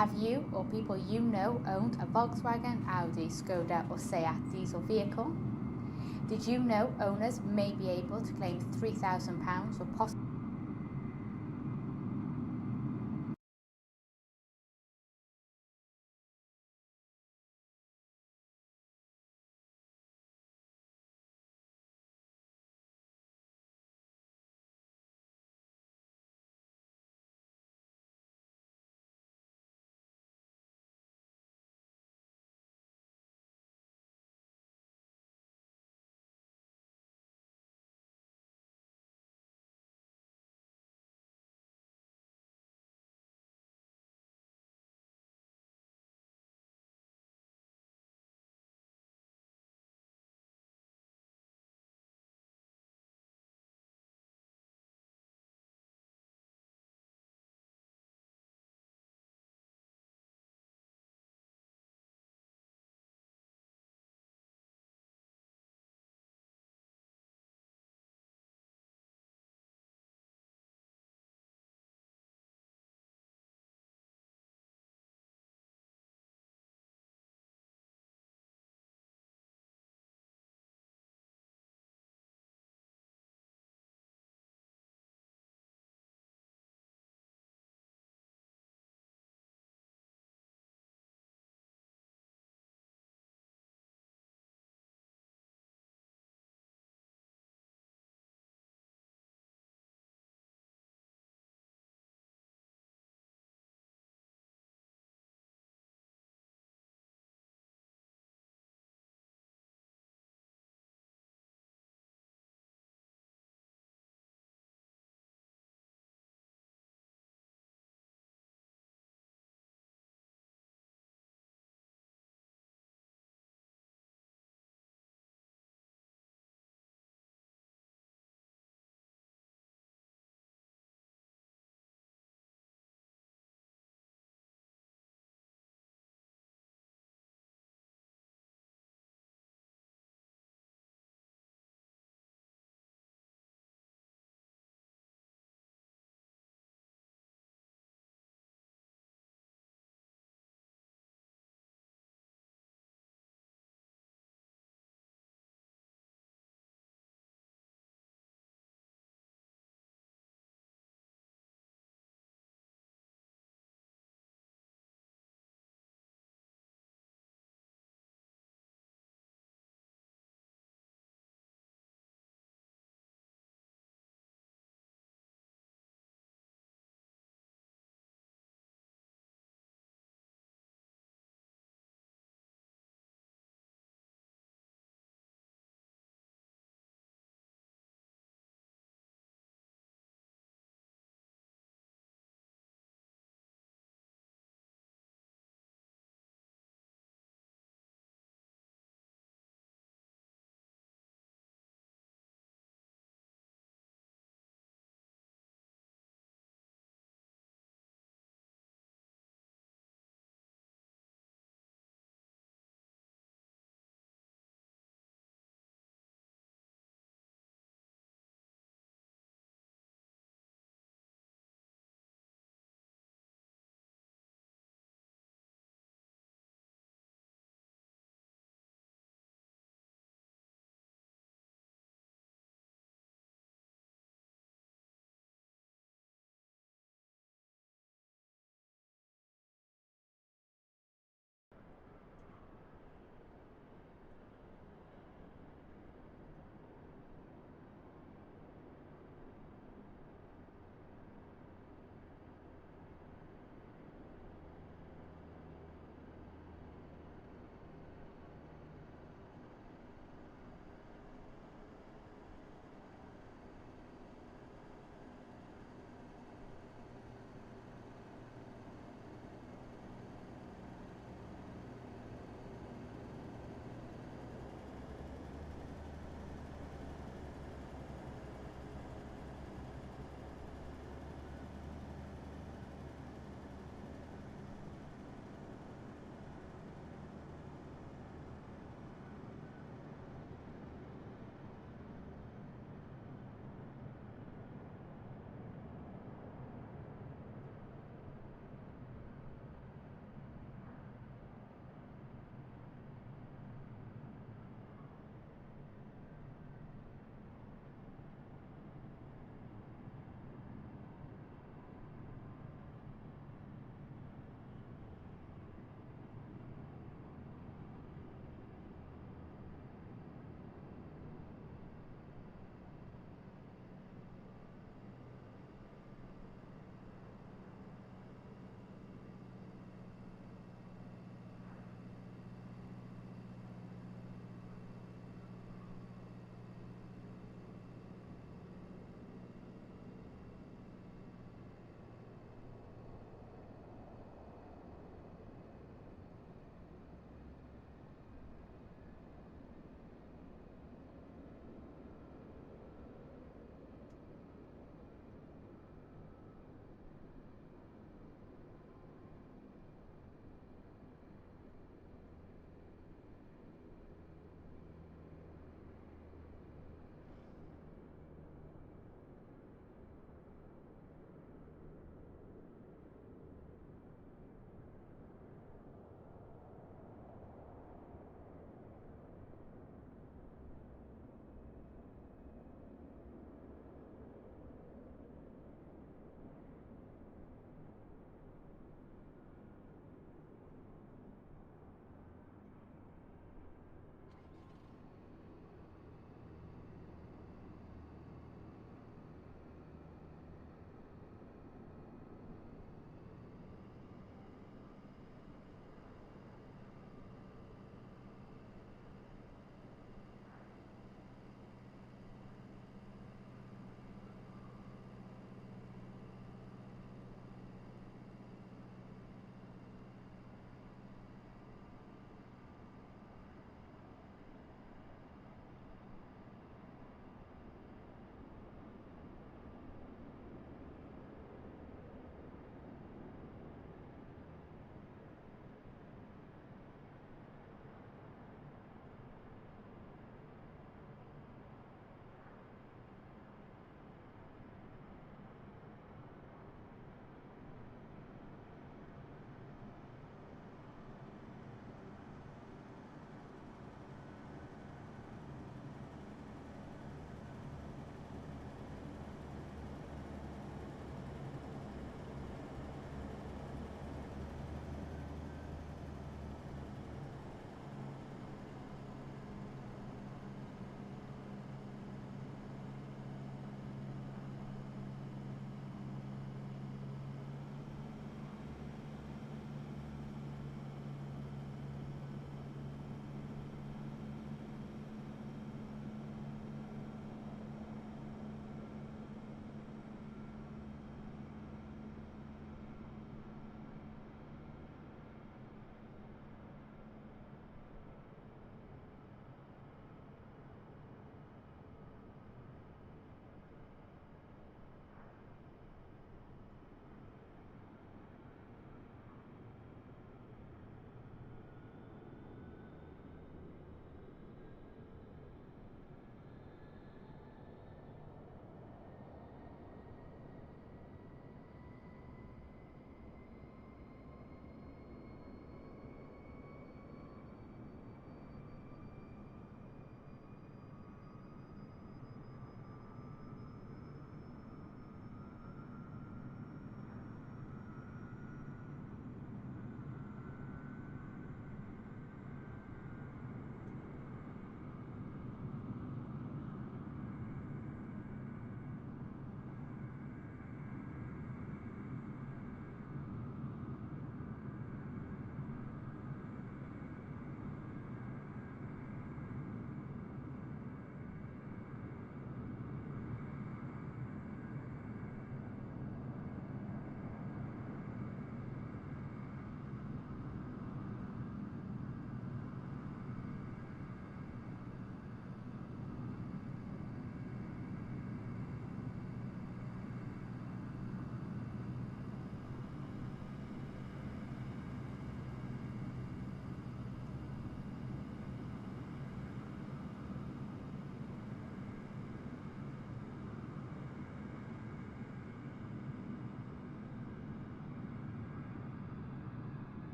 Have you or people you know owned a Volkswagen, Audi, Skoda or Seat diesel vehicle? Did you know owners may be able to claim £3,000 or possibly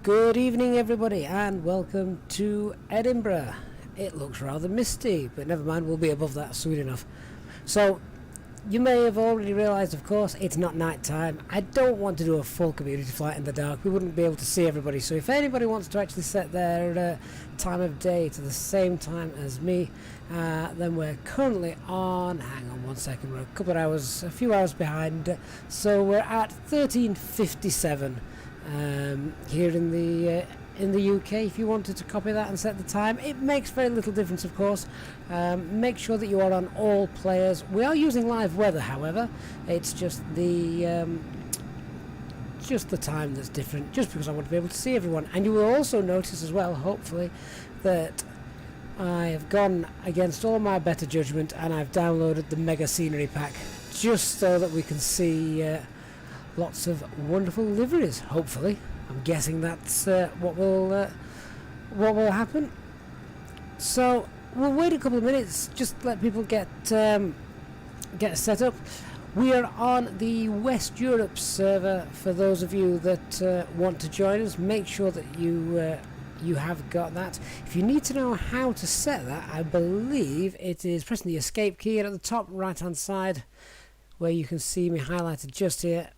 Good evening everybody and welcome to Edinburgh. It looks rather misty, but never mind, we'll be above that soon enough. So, you may have already realised, of course, it's not night time. I don't want to do a full community flight in the dark. We wouldn't be able to see everybody. So if anybody wants to actually set their time of day to the same time as me, then we're currently on, hang on one second, we're a few hours behind. So we're at 13:57 here in the UK. If you wanted to copy that and set the time, it makes very little difference, of course. Make sure that you are on all players. We are using live weather, however. It's just the time that's different, just because I want to be able to see everyone. And you will also notice as well, hopefully, that I have gone against all my better judgment and I've downloaded the mega scenery pack, just so that we can see lots of wonderful liveries, hopefully. I'm guessing that's what will happen. So we'll wait a couple of minutes, just let people get set up. We are on the West Europe server. For those of you that want to join us, make sure that you have got that. If you need to know how to set that, I believe it is pressing the escape key, and at the top right hand side where you can see me highlighted just here,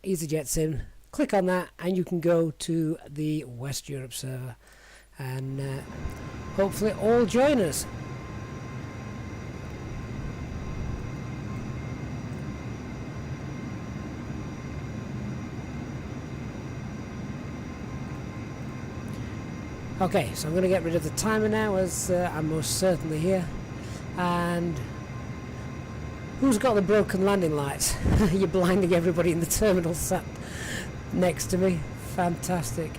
Easyjetsimpilot. Click on that and you can go to the West Europe server and hopefully all join us. Okay, so I'm going to get rid of the timer now, as I'm most certainly here. And who's got the broken landing lights? You're blinding everybody in the terminal sat next to me. Fantastic.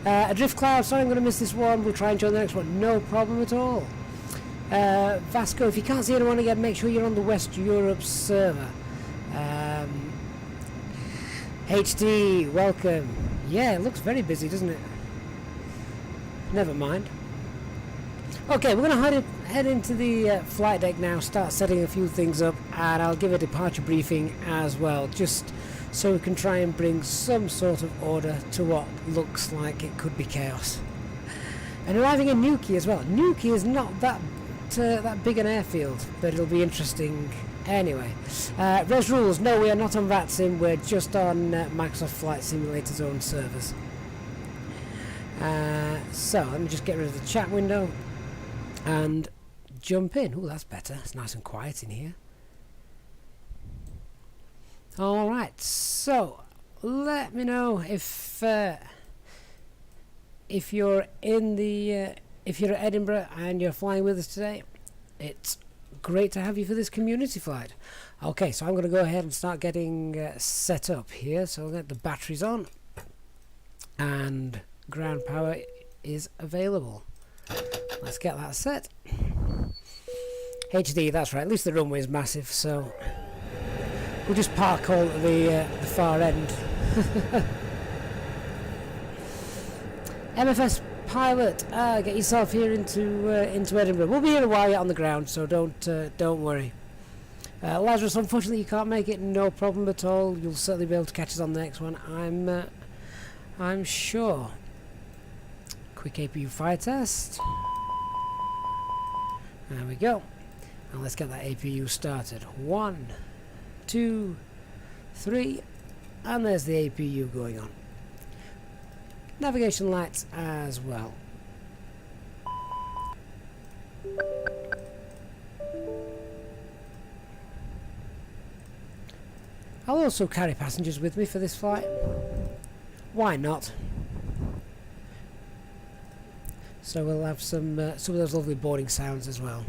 A drift cloud, sorry I'm going to miss this one. We'll try and join the next one, no problem at all. Vasco, if you can't see anyone again, make sure you're on the West Europe server. HD, welcome. Yeah, it looks very busy, doesn't it? Never mind. Okay, we're going to head into the flight deck now, start setting a few things up, and I'll give a departure briefing as well, just so we can try and bring some sort of order to what looks like it could be chaos. And arriving in Newquay as well. Newquay is not that big an airfield, but it'll be interesting anyway. Res rules, no, we are not on VATSIM, we're just on Microsoft Flight Simulator's own servers. So let me just get rid of the chat window and jump in. Oh, that's better. It's nice and quiet in here. All right. So let me know if you're if you're at Edinburgh and you're flying with us today. It's great to have you for this community flight. Okay, so I'm going to go ahead and start getting set up here. So I'll get the batteries on and ground power is available. Let's get that set. HD, that's right, at least the runway is massive, so we'll just park all at the far end. MFS pilot, get yourself here into Edinburgh. We'll be here a while yet on the ground, so don't worry. Lazarus, unfortunately you can't make it, no problem at all. You'll certainly be able to catch us on the next one, I'm sure. Quick Apu Fire Test. There we go. And let's get that APU started. 1, 2, 3, and there's the APU going on. Navigation lights as well. I'll also carry passengers with me for this flight. Why not? So we'll have some of those lovely boarding sounds as well.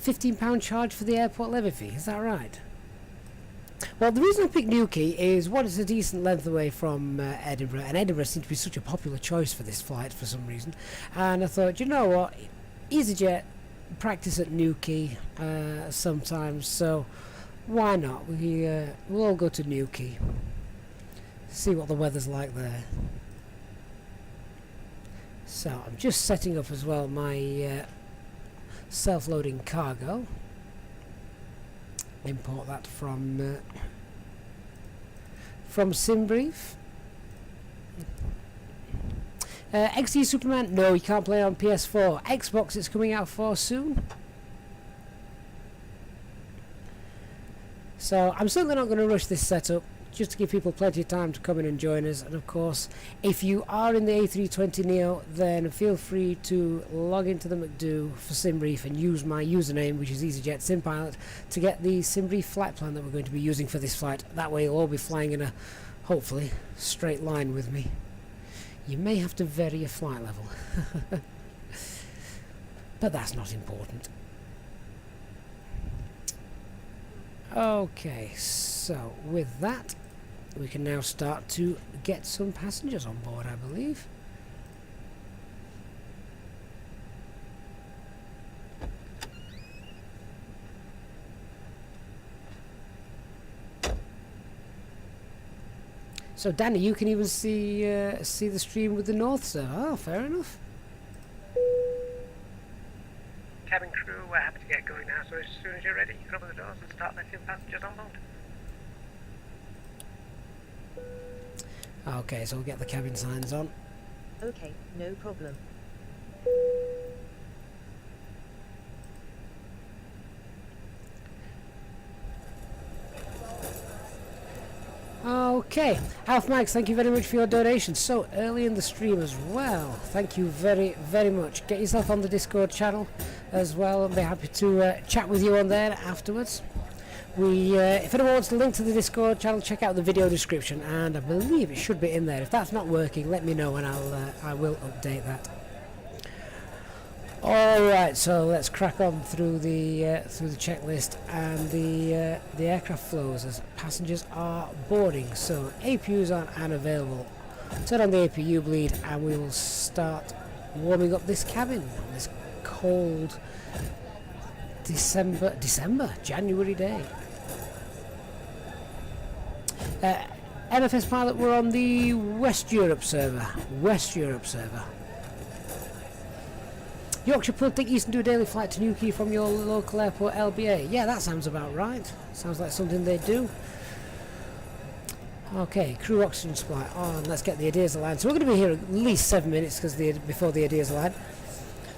£15 charge for the airport levy fee, is that right? Well, the reason I picked Newquay is, one, it's a decent length away from Edinburgh, and Edinburgh seems to be such a popular choice for this flight for some reason. And I thought, you know what, EasyJet practice at Newquay sometimes, so why not? We'll all go to Newquay, see what the weather's like there. So I'm just setting up as well my self-loading cargo. from SimBrief. XD Superman, no, you can't play on PS4. Xbox, it's coming out for soon. So I'm certainly not going to rush this setup, just to give people plenty of time to come in and join us. And of course, if you are in the A320neo, then feel free to log into the McDo for SimBrief and use my username, which is Easyjetsimpilot, to get the SimBrief flight plan that we're going to be using for this flight. That way you'll all be flying in a, hopefully, straight line with me. You may have to vary your flight level. But that's not important. Okay, so with that, we can now start to get some passengers on board, I believe. So Danny, you can even see the stream with the North Star. Oh, fair enough. Cabin crew, we're happy to get going now, so as soon as you're ready, you can open the doors and start letting passengers on board. Okay, so we'll get the cabin signs on. Okay, no problem. Okay, Alf Max, thank you very much for your donation so early in the stream as well. Thank you very, very much. Get yourself on the Discord channel as well. I'll be happy to chat with you on there afterwards. If anyone wants to link to the Discord channel, check out the video description, and I believe it should be in there. If that's not working, let me know and I will update that. Alright, so let's crack on through the checklist and the aircraft flows as passengers are boarding. So APUs are unavailable. Turn on the APU bleed and we will start warming up this cabin on this cold January day. MFS pilot, we're on the West Europe server. Yorkshire Politic Eastern do a daily flight to Newquay from your local airport LBA. Yeah, that sounds about right. Sounds like something they do. Okay, crew oxygen supply on. Let's get the Adidas line. So we're going to be here at least 7 minutes before the Adidas line.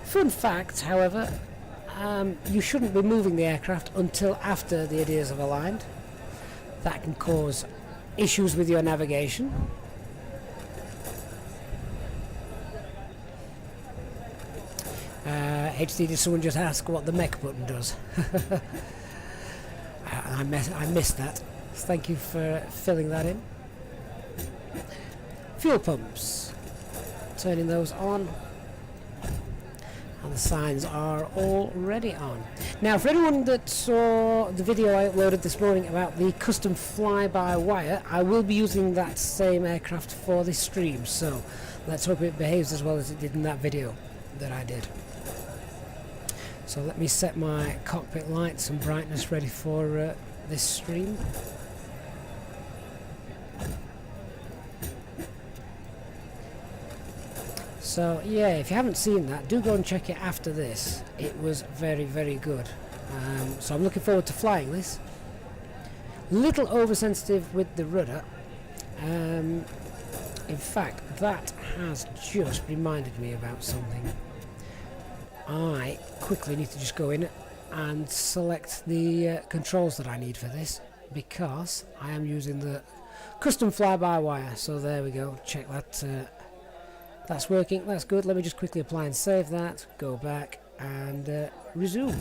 Fun fact, however, you shouldn't be moving the aircraft until after the Adidas have aligned. That can cause issues with your navigation. HD, did someone just ask what the mech button does? I missed that. Thank you for filling that in. Fuel pumps. Turning those on. And the signs are already on. Now, for anyone that saw the video I uploaded this morning about the custom fly-by-wire, I will be using that same aircraft for this stream. So let's hope it behaves as well as it did in that video that I did. So let me set my cockpit lights and brightness ready for this stream. So yeah, if you haven't seen that, do go and check it after this. It was very, very good. So I'm looking forward to flying this. Little oversensitive with the rudder. In fact, that has just reminded me about something. I quickly need to just go in and select the controls that I need for this, because I am using the custom fly-by-wire. So there we go, check that. That's working, that's good. Let me just quickly apply and save that, go back and resume.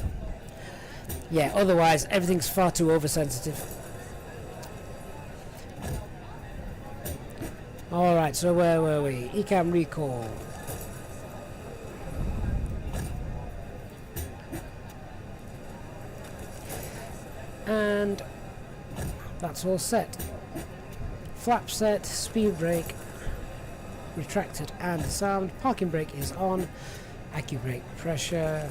Yeah, otherwise everything's far too oversensitive. Alright, so where were we? Ecam recall. And that's all set. Flap set, speed brake retracted and disarmed, parking brake is on, accu brake pressure,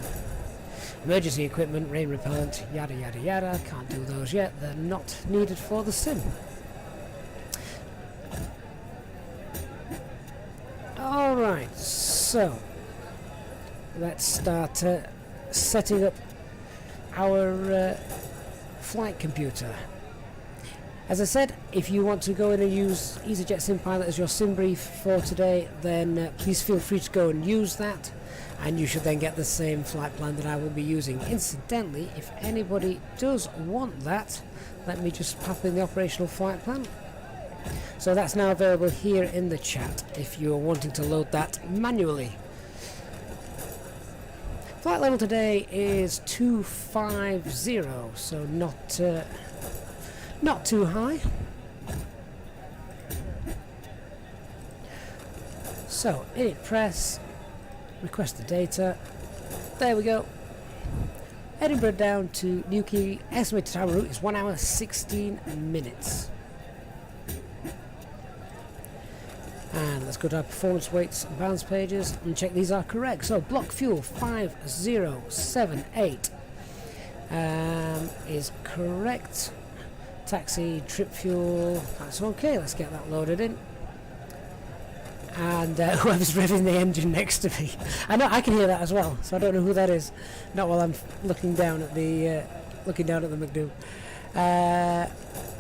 emergency equipment, rain repellent, yada yada yada. Can't do those yet, they're not needed for the sim. Alright, so let's start setting up our flight computer. As I said, if you want to go in and use Easyjetsimpilot as your SimBrief for today, then please feel free to go and use that, and you should then get the same flight plan that I will be using. Incidentally, if anybody does want that, let me just pop in the operational flight plan. So that's now available here in the chat if you're wanting to load that manually. Flight level today is 250, so not too high. So, init press, request the data. There we go. Edinburgh down to Newquay. Estimated time route is 1 hour 16 minutes. And let's go to our performance weights and balance pages and check these are correct. So block fuel 5078 is correct. Taxi, trip fuel, that's okay. Let's get that loaded in. And whoever's revving the engine next to me, I know I can hear that as well. So I don't know who that is. Not while I'm looking down at the McDo.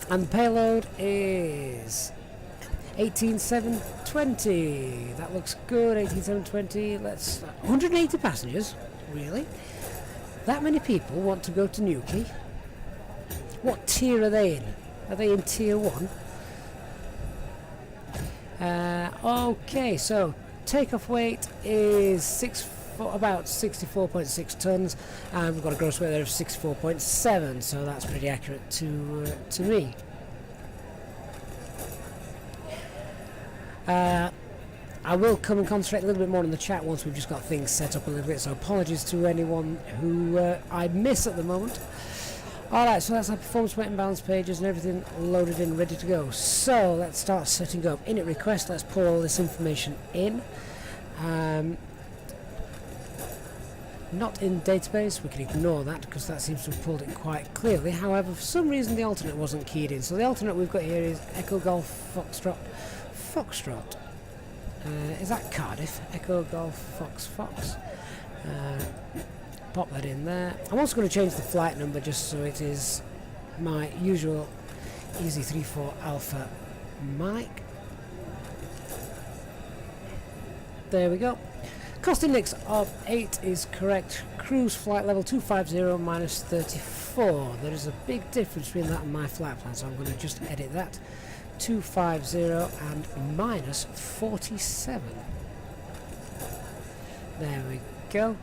And the payload is 18720. That looks good. 18720. Let's 180 passengers. Really? That many people want to go to Newquay? What tier are they in? Are they in tier 1? Okay, so takeoff weight is about 64.6 tons, and we've got a gross weight there of 64.7, so that's pretty accurate to me. I will come and concentrate a little bit more on the chat once we've just got things set up a little bit, so apologies to anyone who I miss at the moment. Alright, so that's our performance weight and balance pages and everything loaded in, ready to go. So let's start setting up. Init request, let's pull all this information in. Not in database, we can ignore that because that seems to have pulled it quite clearly. However, for some reason the alternate wasn't keyed in. So the alternate we've got here is Echo Golf Foxtrot. Foxtrot. Is that Cardiff? Echo Golf Fox. Pop that in there. I'm also going to change the flight number just so it is my usual Easy34 Alpha Mike. There we go. Cost index of 8 is correct. Cruise flight level 250 minus 34. There is a big difference between that and my flight plan, so I'm going to just edit that. 250 and minus 47. There we go.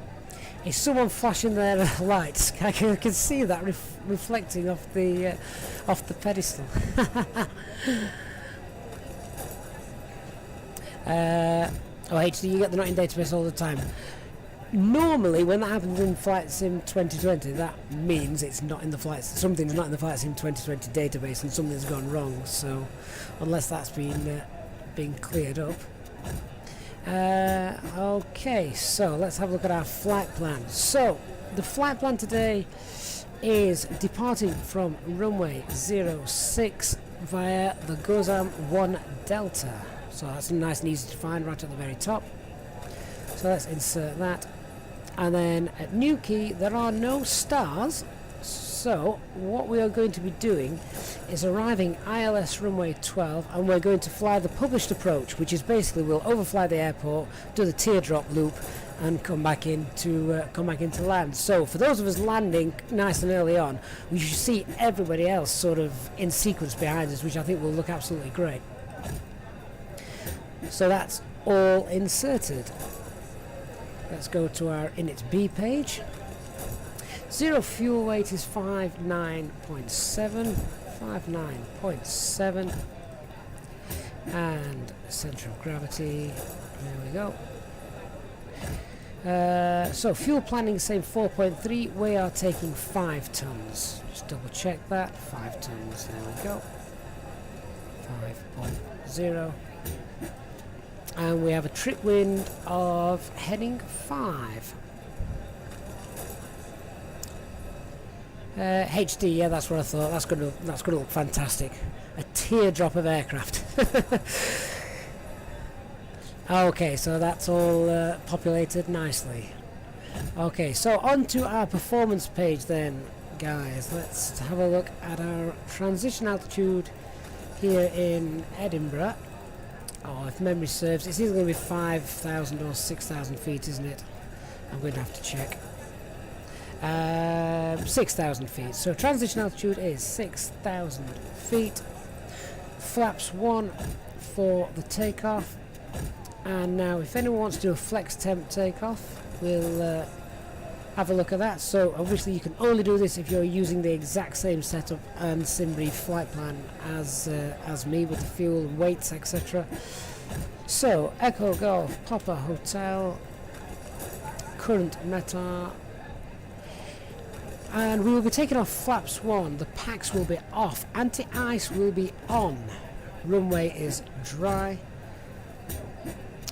Is someone flashing their lights? I can see that reflecting off the pedestal. Oh, HD, you get the not in database all the time. Normally, when that happens in Flight Sim 2020, that means it's not in the something's not in the Flight Sim 2020 database and something's gone wrong. So, unless that's been cleared up. Okay, so let's have a look at our flight plan. So the flight plan today is departing from runway 06 via the Gozam 1 Delta. So that's nice and easy to find right at the very top. So let's insert that. And then at Newquay there are no stars. So what we are going to be doing is arriving ILS runway 12, and we're going to fly the published approach, which is basically we'll overfly the airport, do the teardrop loop, and come back into land. So for those of us landing nice and early on, we should see everybody else sort of in sequence behind us, which I think will look absolutely great. So that's all inserted. Let's go to our init B page. Zero fuel weight is 59.7, and center of gravity, there we go. So fuel planning is saying 4.3, we are taking 5 tons. Just double check that, 5 tons, there we go. 5.0. And we have a trip wind of heading 5. HD, yeah, that's what I thought. That's gonna look fantastic. A teardrop of aircraft. Okay, so that's all populated nicely. Okay, so on to our performance page then. guys, let's have a look at our transition altitude here in Edinburgh. Oh, if memory serves, it's either going to be 5,000 or 6,000 feet, isn't it? I'm going to have to check. 6,000 feet. So transition altitude is 6,000 feet. Flaps 1 for the takeoff. And now if anyone wants to do a flex temp takeoff, we'll have a look at that. So obviously you can only do this if you're using the exact same setup and SimBrief flight plan as me, with the fuel and weights, etc. So Echo Golf Papa Hotel, current METAR, and we will be taking off flaps 1. The packs will be off, anti-ice will be on, runway is dry,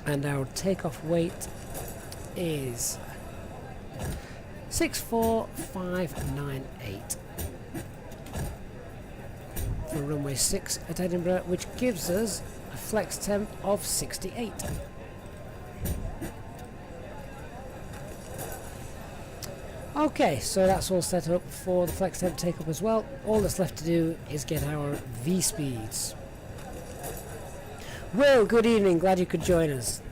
and our takeoff weight is 64598 for runway 6 at Edinburgh, which gives us a flex temp of 68. Okay, so that's all set up for the flex temp take up as well. All that's left to do is get our V speeds. Well, good evening, glad you could join us.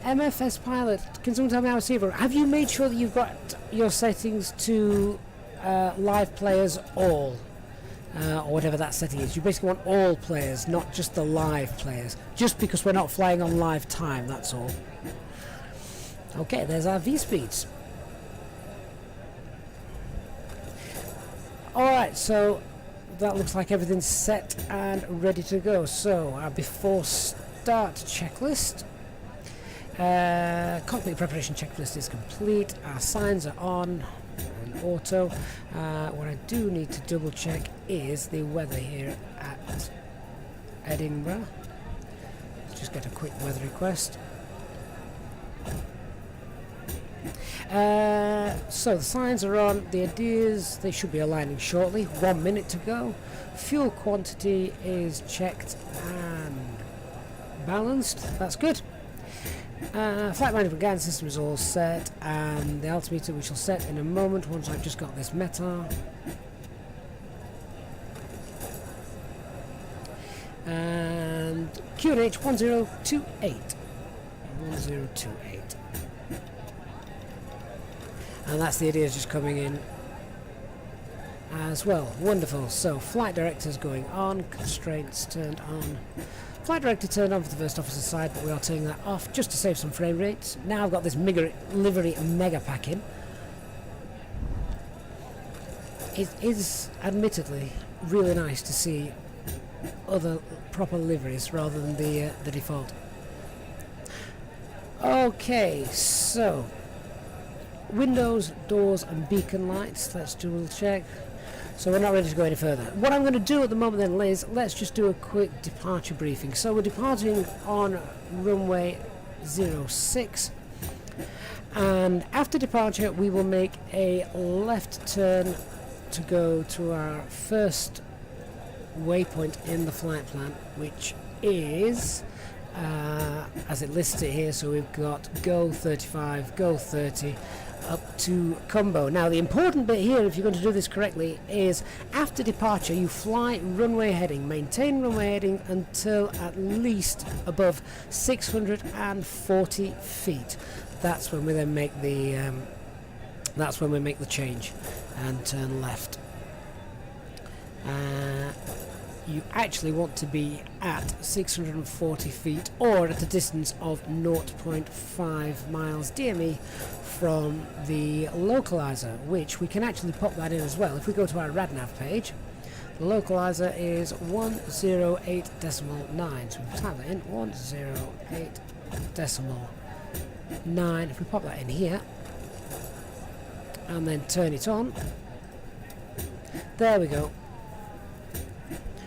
MFS pilot, can someone tell me how to see it? Have you made sure that you've got your settings to live players all? Or whatever that setting is. You basically want all players, not just the live players. Just because we're not flying on live time, that's all. Okay, there's our V-speeds. Alright, so that looks like everything's set and ready to go. So, our before start checklist. Cockpit preparation checklist is complete. Our signs are on and auto. What I do need to double check is the weather here at Edinburgh. Let's just get a quick weather request. So the signs are on, the ideas, they should be aligning shortly. 1 minute to go. Fuel quantity is checked and balanced, that's good. Flight management guidance system is all set, and the altimeter we shall set in a moment once I've just got this METAR. And QNH 1028. 1028. And that's the ideas just coming in as well. Wonderful. So flight director's going on, constraints turned on. Flight director turned on for the first officer side, but we are turning that off just to save some frame rates. Now I've got this livery mega pack in. It is admittedly really nice to see other proper liveries rather than the default. Okay, so windows, doors and beacon lights, let's double check. So we're not ready to go any further. What I'm going to do at the moment then, Liz, let's just do a quick departure briefing. So we're departing on runway 06, and after departure we will make a left turn to go to our first waypoint in the flight plan, which is as it lists it here. So we've got go 35, go 30 up to Combo. Now the important bit here, if you're going to do this correctly, is after departure you fly runway heading, maintain runway heading until at least above 640 feet. That's when we then make the change and turn left. You actually want to be at 640 feet or at a distance of 0.5 miles DME from the localizer, which we can actually pop that in as well. If we go to our RadNav page, the localizer is 108.9, so we type that in, 108.9. If we pop that in here and then turn it on, there we go.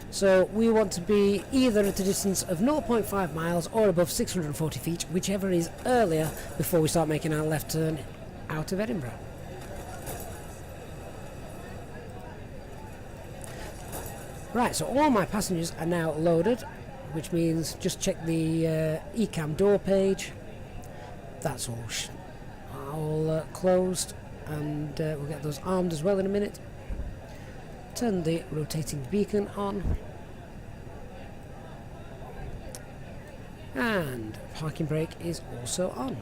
So we want to be either at a distance of 0.5 miles or above 640 feet, whichever is earlier, before we start making our left turn out of Edinburgh. Right, so all my passengers are now loaded, which means just check the ECAM door page. That's all all closed, and we'll get those armed as well in a minute. Turn the rotating beacon on. And parking brake is also on.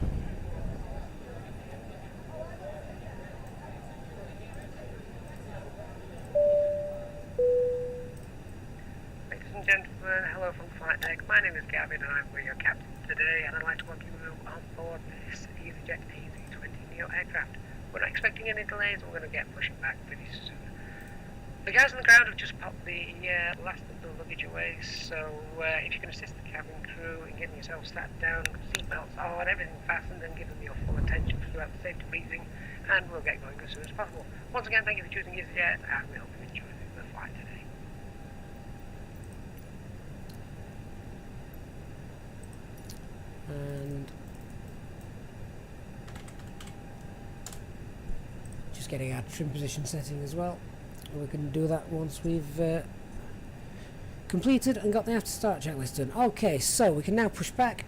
Ladies and gentlemen, hello from flight deck. My name is Gavin and I'm your captain today, and I'd like to welcome you on board this Easyjet A320 neo aircraft. We're not expecting any delays, and we're going to get pushing back pretty soon. The guys on the ground have just popped the last of the luggage away, so if you can assist the cabin crew in getting yourself sat down, seatbelts on, everything fastened, and give them your full attention throughout the safety briefing, and we'll get going as soon as possible. Once again, thank you for choosing Easyjet, and we hope you enjoy the flight today. And just getting our trim position setting as well. We can do that once we've completed and got the after start checklist done. Okay, so we can now push back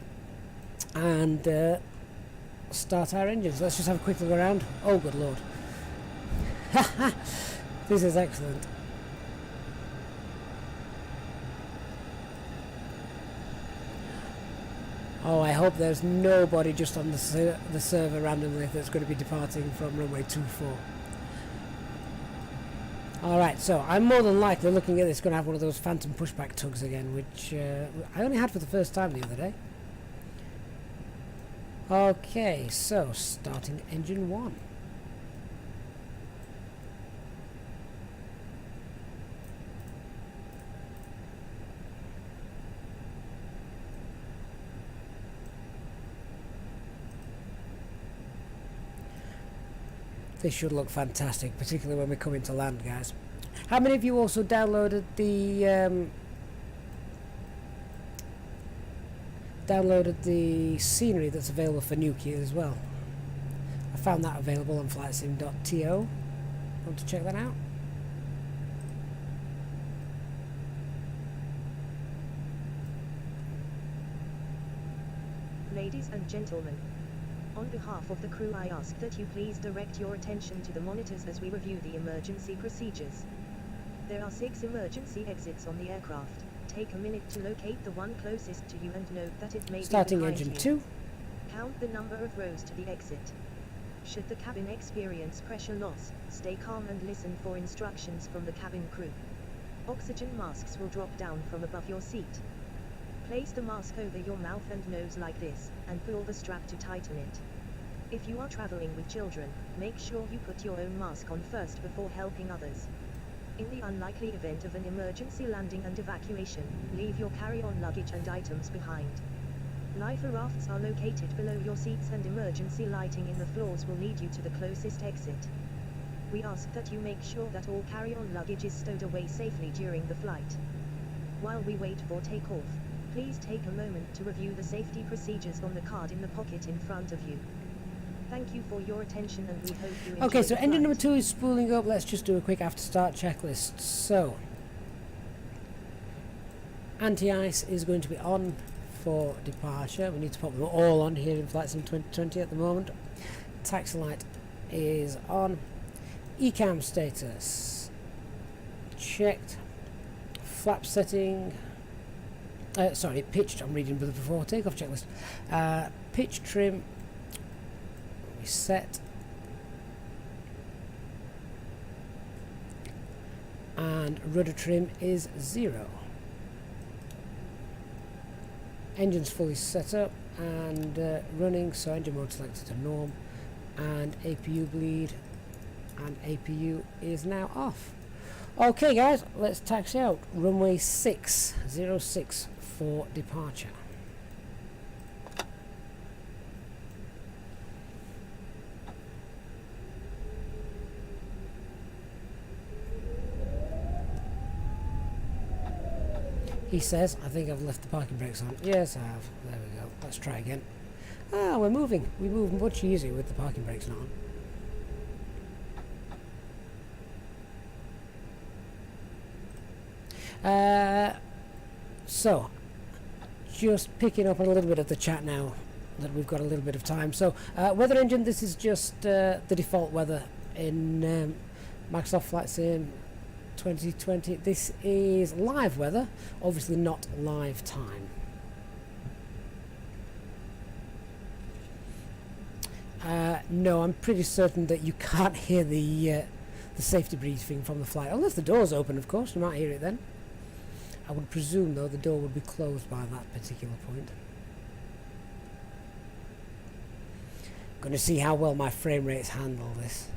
and start our engines. Let's just have a quick look around. Oh, good lord. This is excellent. Oh, I hope there's nobody just on the server randomly that's going to be departing from runway 24. Alright, so I'm more than likely looking at this going to have one of those phantom pushback tugs again, which I only had for the first time the other day. Okay, so starting engine 1. This should look fantastic, particularly when we come into land, guys. How many of you also downloaded the scenery that's available for Newquay as well? I found that available on flightsim.to. Want to check that out? Ladies and gentlemen, on behalf of the crew, I ask that you please direct your attention to the monitors as we review the emergency procedures. There are 6 emergency exits on the aircraft. Take a minute to locate the one closest to you and note that it may be Starting behind engine you. 2. Count the number of rows to the exit. Should the cabin experience pressure loss, stay calm and listen for instructions from the cabin crew. Oxygen masks will drop down from above your seat. Place the mask over your mouth and nose like this, and pull the strap to tighten it. If you are traveling with children, make sure you put your own mask on first before helping others. In the unlikely event of an emergency landing and evacuation, leave your carry-on luggage and items behind. Life rafts are located below your seats, and emergency lighting in the floors will lead you to the closest exit. We ask that you make sure that all carry-on luggage is stowed away safely during the flight. While we wait for takeoff, please take a moment to review the safety procedures on the card in the pocket in front of you. Thank you for your attention, and we hope you enjoy Okay, so the engine flight. number 2 is spooling up. Let's just do a quick after start checklist. So, anti-ice is going to be on for departure. We need to pop them all on here in FlightSim 2020 at the moment. Taxi light is on. ECAM status checked. Flap setting. Sorry, pitched. I'm reading the before takeoff checklist. Pitch trim. Set, and rudder trim is 0. Engine's fully set up and running, so engine mode selected to norm, and APU bleed, and APU is now off. Okay guys, let's taxi out. Runway 606 for departure. He says, I think I've left the parking brakes on. Yes, I have. There we go. Let's try again. Ah, we're moving. We move much easier with the parking brakes not on. So, just picking up a little bit of the chat now that we've got a little bit of time. So weather engine, this is just the default weather in Microsoft Flight Sim 2020. This is live weather, obviously not live time. No, I'm pretty certain that you can't hear the safety briefing from the flight, unless the door's open, of course. You might hear it then. I would presume, though, the door would be closed by that particular point. Going to see how well my frame rates handle this.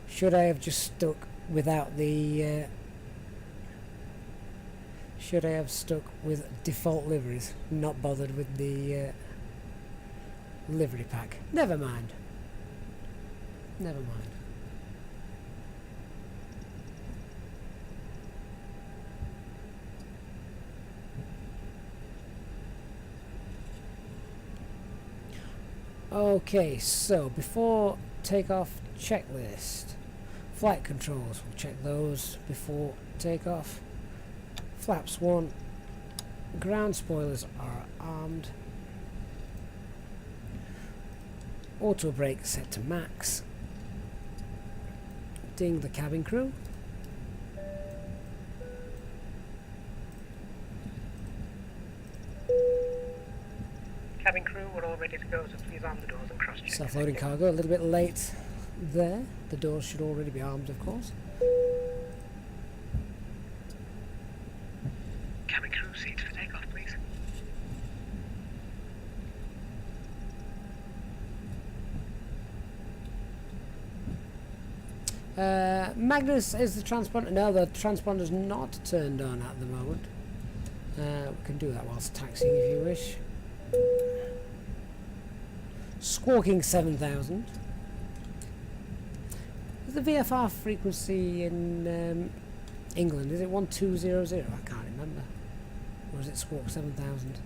Should I have just stuck without the... should I have stuck with default liveries, not bothered with the livery pack? Never mind. Never mind. Okay, so before takeoff, checklist. Flight controls, we'll check those before takeoff. Flaps 1. Ground spoilers are armed. Auto brake set to max. Ding the cabin crew. Cabin crew, we're all ready to go, so please arm the doors and cross-check. Self-loading cargo, a little bit late there. The doors should already be armed, of course. Cabin crew, seats for takeoff, please. Magnus, is the transponder... No, the transponder's not turned on at the moment. We can do that whilst taxiing if you wish. Squawking 7000. Is the VFR frequency in England, is it 1200? I can't remember. Or is it squawk 7000?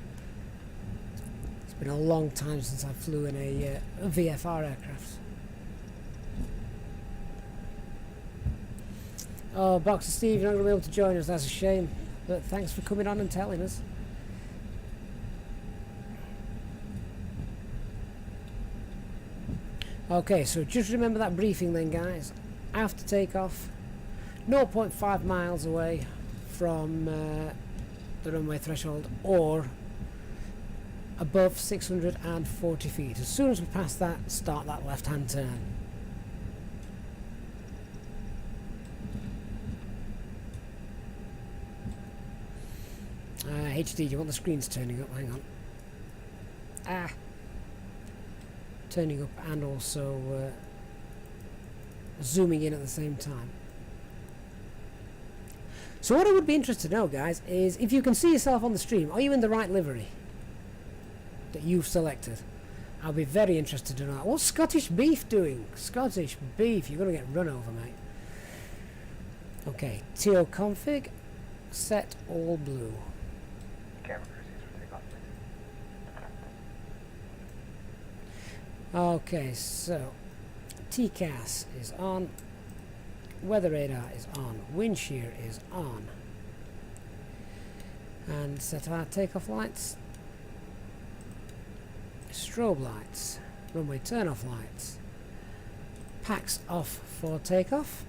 It's been a long time since I flew in a VFR aircraft. Oh, Boxer Steve, you're not going to be able to join us, that's a shame. But thanks for coming on and telling us. Okay, so just remember that briefing then, guys. After takeoff, 0.5 miles away from the runway threshold, or above 640 feet. As soon as we pass that, start that left-hand turn. HD, do you want the screens turning up? Hang on. Turning up and also zooming in at the same time. So what I would be interested to know, guys, is if you can see yourself on the stream, are you in the right livery that you've selected? I'll be very interested to know. What's Scottish Beef doing? Scottish Beef, you're going to get run over, mate. Okay, TO config, set all blue. Camera crew, seats for takeoff, please. Okay, so TCAS is on, weather radar is on, wind shear is on, and set our takeoff lights, strobe lights, runway turn-off lights, packs off for takeoff.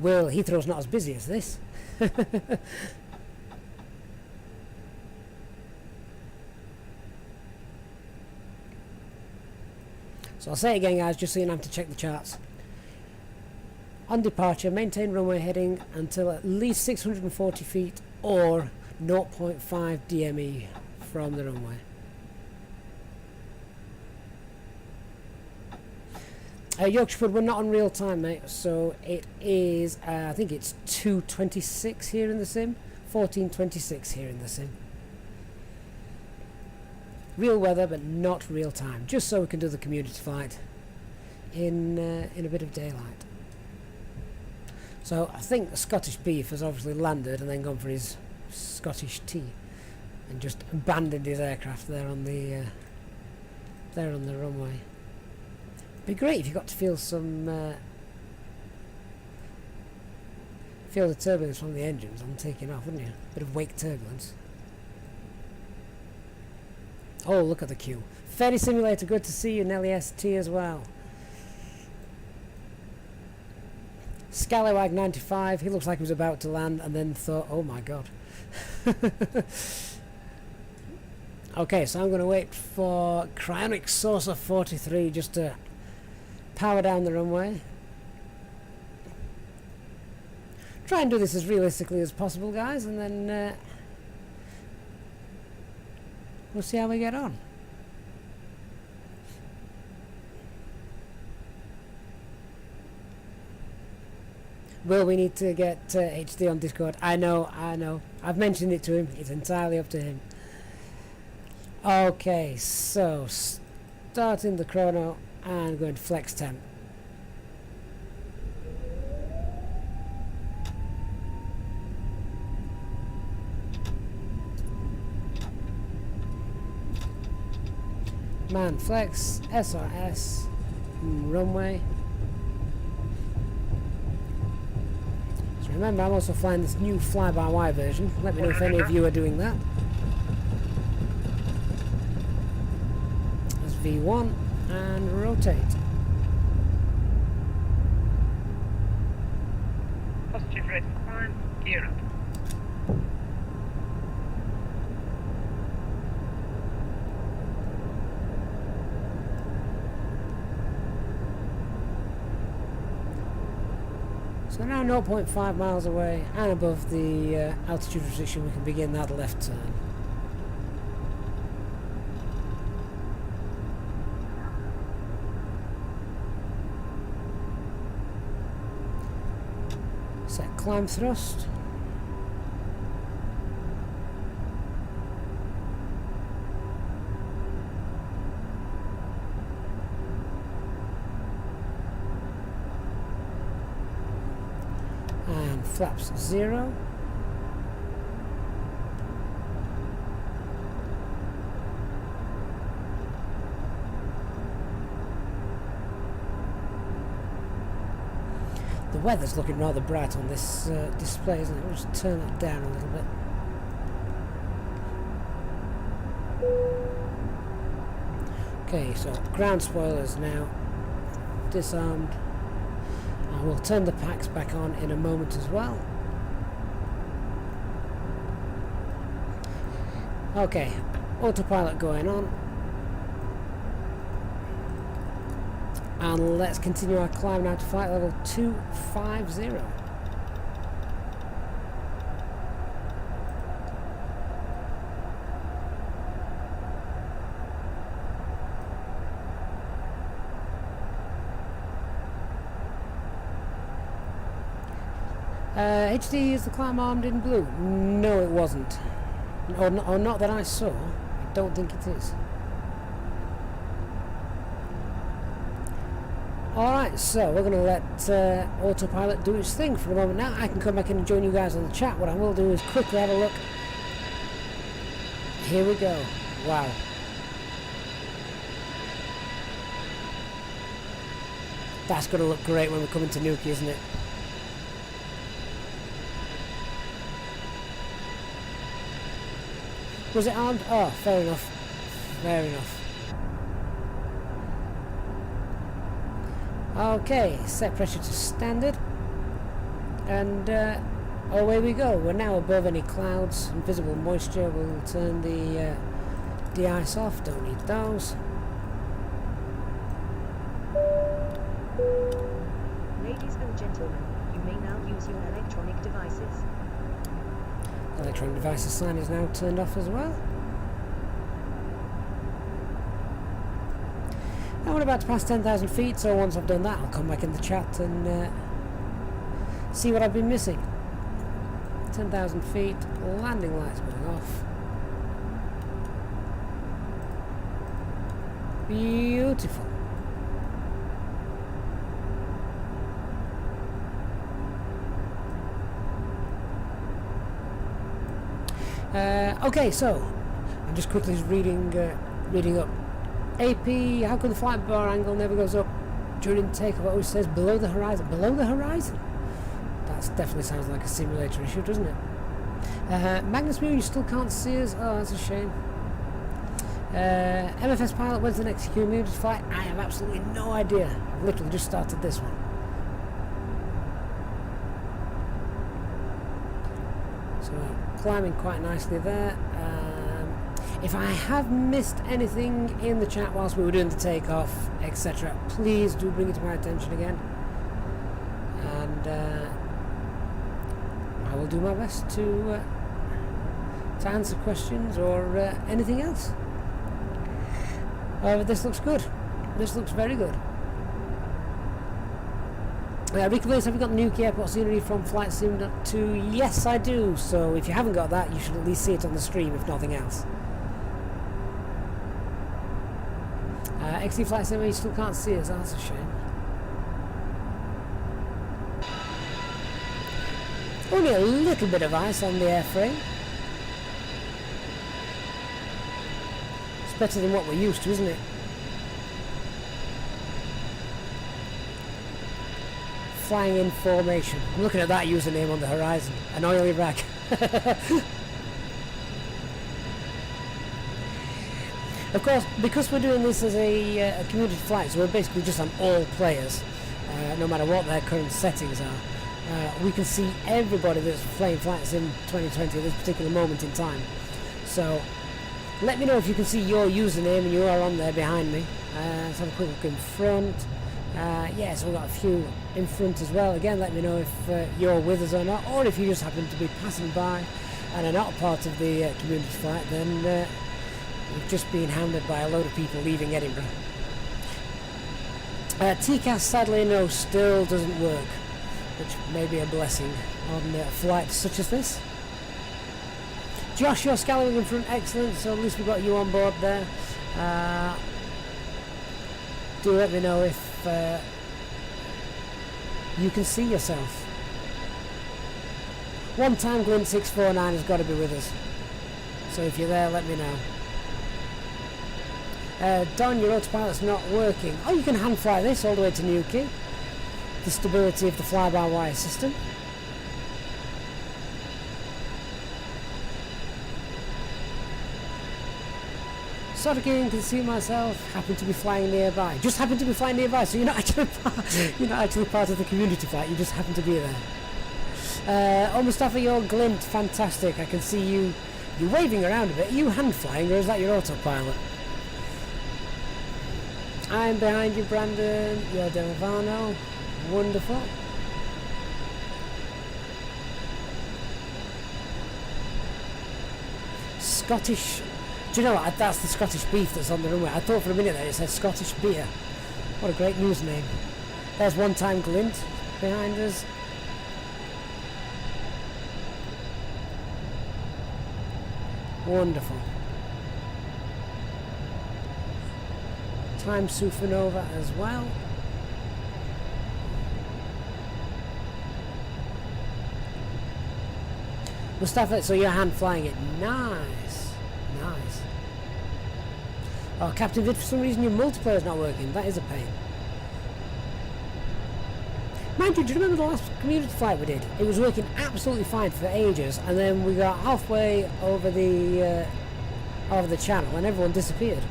Well, Heathrow's not as busy as this. So I'll say it again, guys, just so you don't have to check the charts. On departure, maintain runway heading until at least 640 feet or 0.5 DME from the runway. Yorkshire, we're not on real time, mate, so it is, I think it's 2:26 here in the sim, 14:26 here in the sim. Real weather, but not real time, just so we can do the community flight in a bit of daylight. So I think the Scottish Beef has obviously landed and then gone for his Scottish tea and just abandoned his aircraft there on the runway. Be great if you got to feel some feel the turbulence from the engines on taking off, wouldn't you? Bit of wake turbulence. Oh, look at the queue. Ferry Simulator, good to see you. Nelly ST as well. Scallywag 95, he looks like he was about to land and then thought, oh my god. Okay, so I'm going to wait for Cryonic Saucer 43 just to power down the runway. Try and do this as realistically as possible, guys, and then we'll see how we get on. Will we need to get HD on Discord? I know. I've mentioned it to him. It's entirely up to him. Okay, so starting the chrono and going to flex temp. Man flex, SRS, runway. So remember, I'm also flying this new fly-by-wire version. Let me know if any of you are doing that. That's V1 and rotate. Positive rate of climb, gear up. So now 0.5 miles away and above the altitude restriction, we can begin that left turn. Set climb thrust. And flaps 0. The weather's looking rather bright on this display, isn't it? We'll just turn that down a little bit. Okay, so ground spoilers now disarmed. We'll turn the packs back on in a moment as well. Okay, autopilot going on. And let's continue our climb now to flight level 250. HD, is the climb armed in blue? No, it wasn't. Or not that I saw. I don't think it is. Alright, so we're going to let autopilot do its thing for a moment now. I can come back in and join you guys on the chat. What I will do is quickly have a look. Here we go. Wow. That's going to look great when we come into Newquay, isn't it? Was it armed? Oh, fair enough. Fair enough. Okay, set pressure to standard. And away we go. We're now above any clouds and visible moisture. We'll turn the de-ice off. Don't need those. Ladies and gentlemen, you may now use your electronic devices. Electronic devices sign is now turned off as well. Now we're about to pass 10,000 feet, so once I've done that I'll come back in the chat and see what I've been missing. 10,000 feet, landing lights going off. Beautiful. Okay, so I'm just quickly reading up. AP, how come the flight bar angle never goes up during takeoff? It always says below the horizon. Below the horizon? That definitely sounds like a simulator issue, doesn't it? Magnus Moon, you still can't see us? Oh, that's a shame. MFS pilot, when's the next community flight? I have absolutely no idea. I've literally just started this one. So climbing quite nicely there. If I have missed anything in the chat whilst we were doing the takeoff, etc., please do bring it to my attention again. And I will do my best to answer questions or anything else. This looks good. This looks very good. Ricky Lewis, have you got the Newquay Airport scenery from Flight Sim 2? Yes, I do. So if you haven't got that, you should at least see it on the stream, if nothing else. XT Flight Sim, you still can't see us. That's a shame. Only a little bit of ice on the airframe. It's better than what we're used to, isn't it? Flying in formation. I'm looking at that username on the horizon. An oily rag. Of course, because we're doing this as a community flight, so we're basically just on all players, no matter what their current settings are. We can see everybody that's playing Flight Sim 2020 at this particular moment in time. So let me know if you can see your username and you are on there behind me. Let's have a quick look in front. Yes, we've got a few in front as well. Again, let me know if you're with us or not, or if you just happen to be passing by and are not part of the community flight, then you've just been hounded by a load of people leaving Edinburgh. TCAS, sadly, no, still doesn't work, which may be a blessing on a flight such as this. Josh, you're scallowing in front, excellent, so at least we've got you on board there. Do let me know if you can see yourself. One time Glint 649 has got to be with us, so if you're there, let me know. Don, your autopilot's not working. Oh, you can hand fly this all the way to Newquay. The stability of the fly-by-wire system. Sort of can see myself. Happen to be flying nearby. Just happen to be flying nearby, so you're not actually part of the community flight. You just happen to be there. Oh, Mustafa, you're Glint. Fantastic. I can see you. You're waving around a bit. Are you hand flying, or is that your autopilot? I'm behind you, Brandon. You're Delvano. Wonderful. Scottish. Do you know what? That's the Scottish beef that's on the runway. I thought for a minute there it said Scottish beer. What a great news name. There's One Time Glint behind us. Wonderful. Time Supernova as well. Mustafa, so you're hand flying it. Nice. Nice. Oh, Captain Vid, for some reason your multiplayer is not working. That is a pain. Mind you, do you remember the last community flight we did? It was working absolutely fine for ages, and then we got halfway over the channel and everyone disappeared.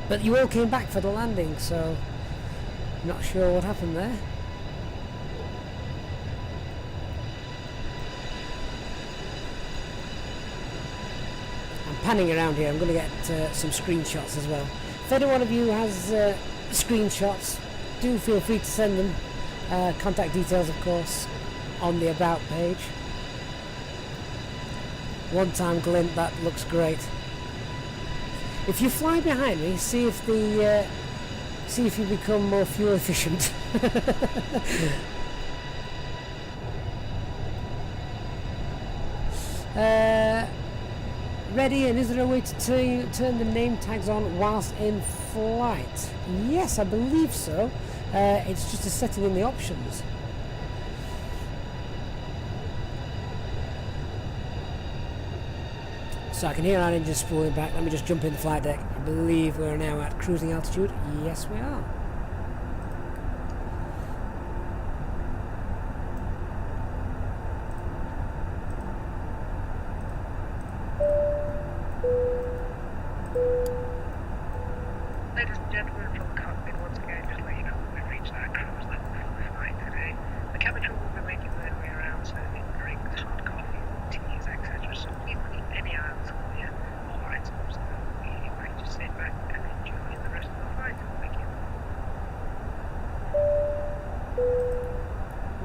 But you all came back for the landing, so not sure what happened there. I'm panning around here. I'm going to get some screenshots as well. If any one of you has screenshots, do feel free to send them. Contact details, of course, on the About page. One Time Glint, that looks great. If you fly behind me, see if you become more fuel efficient. Ready, and is there a way to turn the name tags on whilst in flight? Yes, I believe so. It's just a setting in the options. So I can hear our engine spooling back. Let me just jump in the flight deck. I believe we're now at cruising altitude. Yes, we are.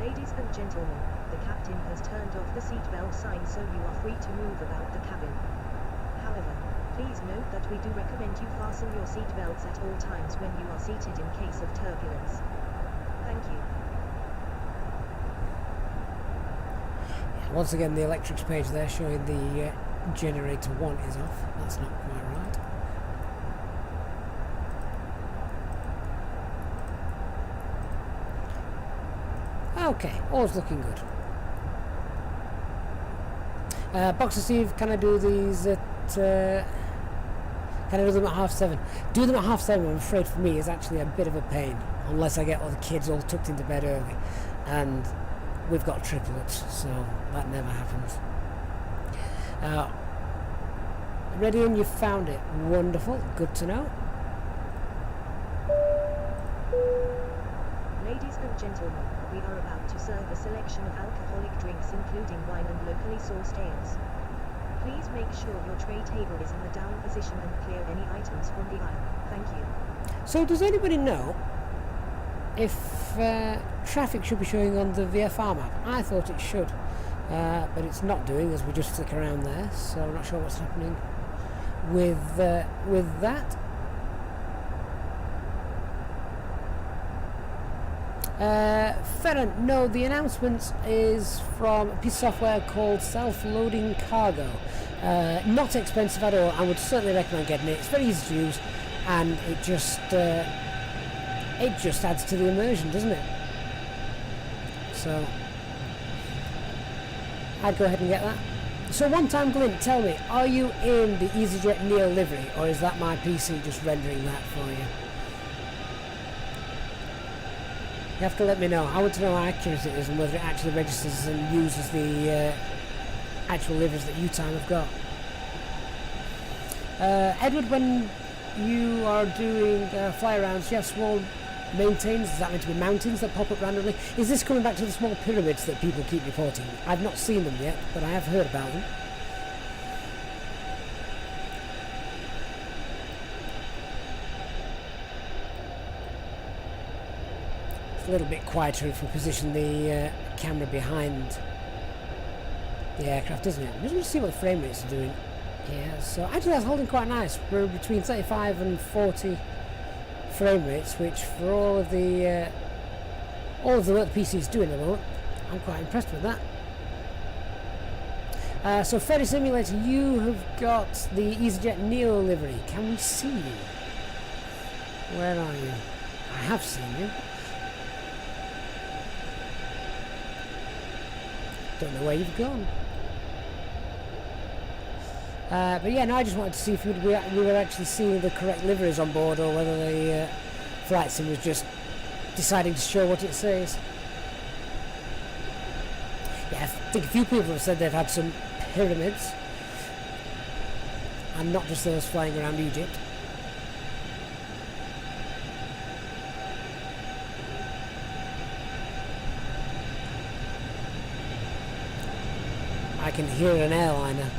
Ladies and gentlemen, the captain has turned off the seatbelt sign so you are free to move about the cabin. However, please note that we do recommend you fasten your seatbelts at all times when you are seated in case of turbulence. Thank you. Once again, the electrics page there showing the generator 1 is off. That's not quite right. Okay, all's looking good. Boxer Steve, can I do these at... can I do them at 7:30? Do them at 7:30, I'm afraid for me, is actually a bit of a pain. Unless I get all the kids all tucked into bed early. And we've got triplets, so that never happens. Ready, and you found it. Wonderful, good to know. Ladies and gentlemen, we are about to serve a selection of alcoholic drinks including wine and locally sourced ales. Please make sure your tray table is in the down position and clear any items from the aisle. Thank you. So does anybody know if traffic should be showing on the VFR map? I thought it should, but it's not doing as we just flick around there, so I'm not sure what's happening with that. Ferrant, no, the announcements is from a piece of software called Self-Loading Cargo. Not expensive at all. I would certainly recommend getting it. It's very easy to use, and it just adds to the immersion, doesn't it? So I'd go ahead and get that. So one time, Glint, tell me, are you in the EasyJet Neo livery, or is that my PC just rendering that for you? You have to let me know. I want to know how accurate it is and whether it actually registers and uses the actual liveries that U-Time have got. Edward, when you are doing fly arounds, do you have small maintains? Is that meant to be mountains that pop up randomly? Is this coming back to the small pyramids that people keep reporting? I've not seen them yet, but I have heard about them. A little bit quieter if we position the camera behind the aircraft, isn't it? I'm just going to see what the frame rates are doing here. So actually that's holding quite nice. We're between 35 and 40 frame rates, which for all of the work the PC is doing at the moment, I'm quite impressed with that. So Ferry Simulator, you have got the EasyJet Neo livery. Can we see you? Where are you? I have seen you. Don't know where you've gone. But yeah, no, I just wanted to see if we were actually seeing the correct liveries on board, or whether the flight sim was just deciding to show what it says. Yeah, I think a few people have said they've had some pyramids, and not just those flying around Egypt. I can hear an airliner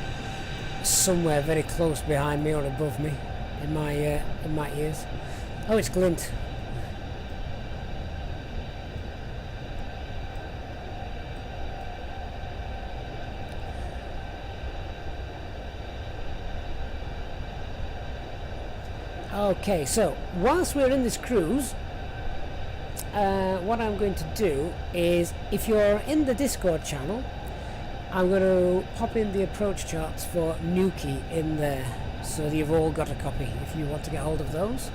somewhere very close behind me or above me in my ears. Oh, it's Glint. Okay, so whilst we're in this cruise, what I'm going to do is, if you're in the Discord channel, I'm going to pop in the approach charts for Newquay in there, so that you've all got a copy if you want to get hold of those.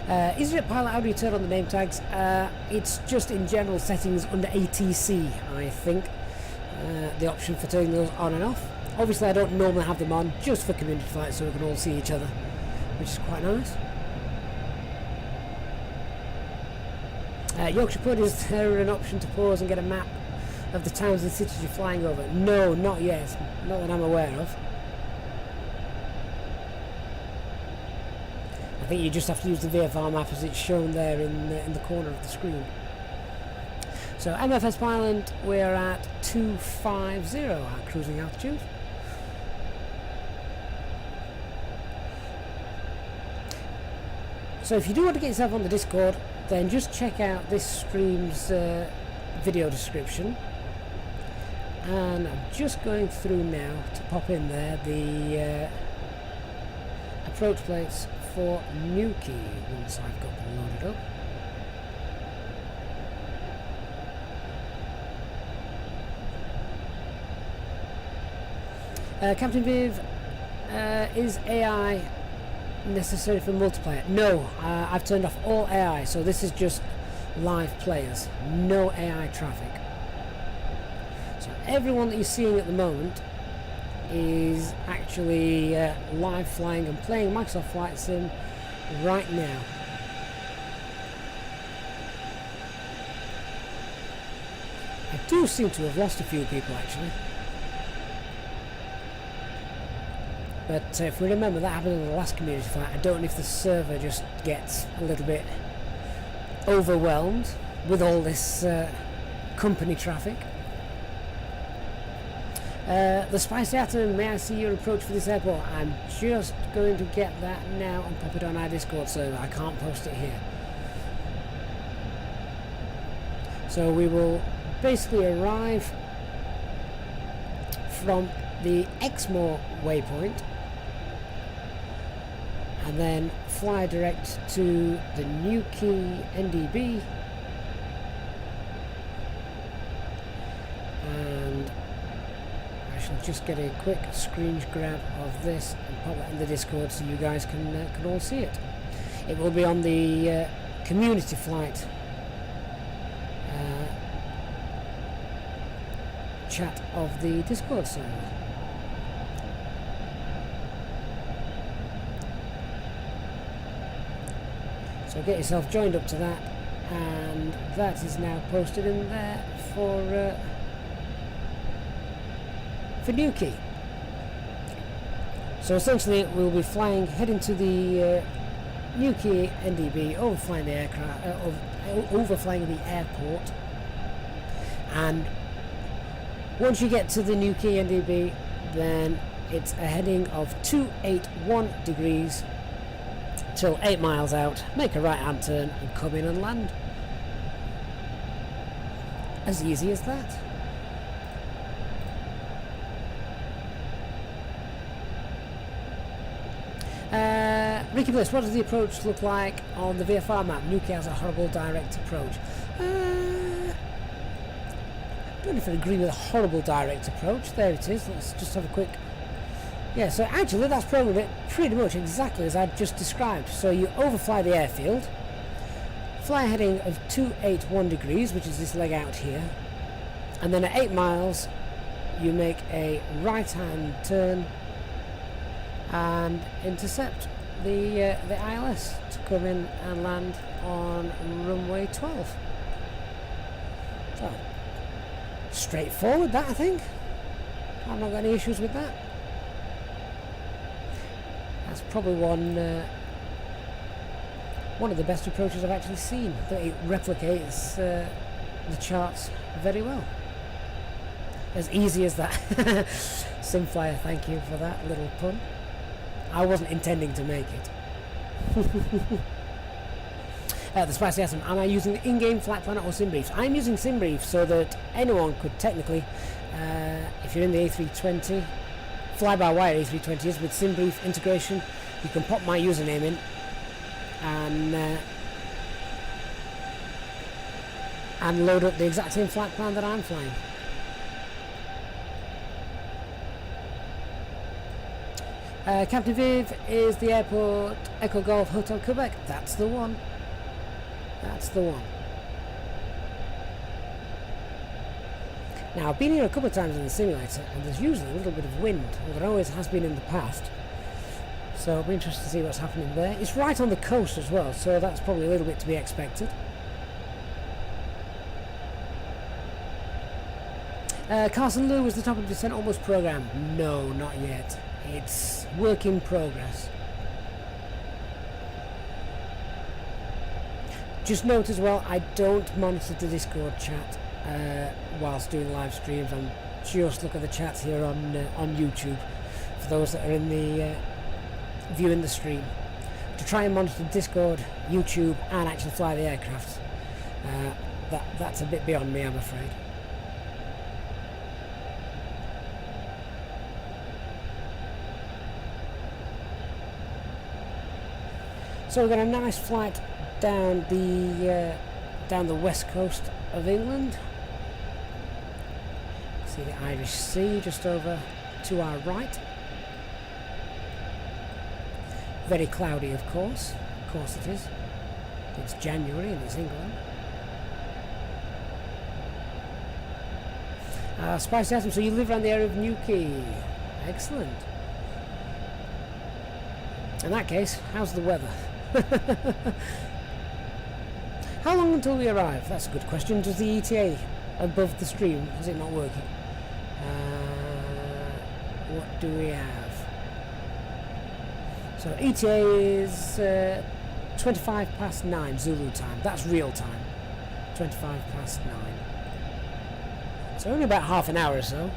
EasyJet Pilot, how do you turn on the name tags? It's just in general settings under ATC, I think, the option for turning those on and off. Obviously I don't normally have them on, just for community flights so we can all see each other, which is quite nice. Yorkshire Pud, is there an option to pause and get a map of the towns and cities you're flying over? No, not yet. Not that I'm aware of. I think you just have to use the VFR map as it's shown there in the corner of the screen. So MFS Pilot, we're at 250, our cruising altitude. So if you do want to get yourself on the Discord, then just check out this stream's video description, and I'm just going through now to pop in there the approach plates for Newquay once I've got them loaded up. Captain Viv, is AI necessary for multiplayer? No, I've turned off all AI, so this is just live players, no AI traffic. So everyone that you're seeing at the moment is actually live flying and playing Microsoft Flight Sim right now. I do seem to have lost a few people actually. But if we remember, that happened in the last community flight. I don't know if the server just gets a little bit overwhelmed with all this company traffic. The Spicy Atom, may I see your approach for this airport? I'm just going to get that now and pop it on our Discord server. I can't post it here. So we will basically arrive from the Exmoor waypoint and then fly direct to the Newquay NDB, and I shall just get a quick screen grab of this and pop that in the Discord so you guys can all see it. It will be on the community flight chat of the Discord server. So get yourself joined up to that, and that is now posted in there for Newquay. So essentially we'll be flying, heading to the Newquay NDB, overflying the aircraft, overflying the airport, and once you get to the Newquay NDB, then it's a heading of 281 degrees till 8 miles out, make a right hand turn and come in and land. As easy as that. Ricky Bliss, what does the approach look like on the VFR map? Newquay has a horrible direct approach. I don't know if I agree with a horrible direct approach. There it is. Let's just have a quick... Yeah, so actually that's programmed it pretty much exactly as I've just described. So you overfly the airfield, fly a heading of 281 degrees, which is this leg out here, and then at 8 miles you make a right hand turn and intercept the ILS to come in and land on runway 12. So straightforward, that, I think. I've not got any issues with that. That's probably one of the best approaches I've actually seen. That it replicates the charts very well. As easy as that. Simflyer, thank you for that little pun. I wasn't intending to make it. The Spicy Atom, am I using the in-game Flight Planner or SimBrief? I'm using SimBrief so that anyone could technically, if you're in the A320, FlyByWire A320 is with SimBrief integration, you can pop my username in and load up the exact same flight plan that I'm flying. Captain Viv, is the airport Echo Golf Hotel Quebec? That's the one. That's the one. Now, I've been here a couple of times in the simulator, and there's usually a little bit of wind, or there always has been in the past. So I'll be interested to see what's happening there. It's right on the coast as well, so that's probably a little bit to be expected. Carson Lou, was the top of descent almost programmed? No, not yet. It's work in progress. Just note as well, I don't monitor the Discord chat whilst doing live streams. I'm just looking at the chats here on YouTube for those that are in the viewing the stream. To try and monitor Discord, YouTube, and actually fly the aircraft. that's a bit beyond me, I'm afraid. So we've got a nice flight down the west coast of England. See the Irish Sea just over to our right. Very cloudy, of course. Of course it is. It's January and it's England. Spicy item, so you live around the area of Newquay. Excellent. In that case, how's the weather? How long until we arrive? That's a good question. Does the ETA above the stream, is it not working? What do we have? So ETA is 25 past 9 Zulu time. That's real time. 25 past 9. So only about half an hour or so.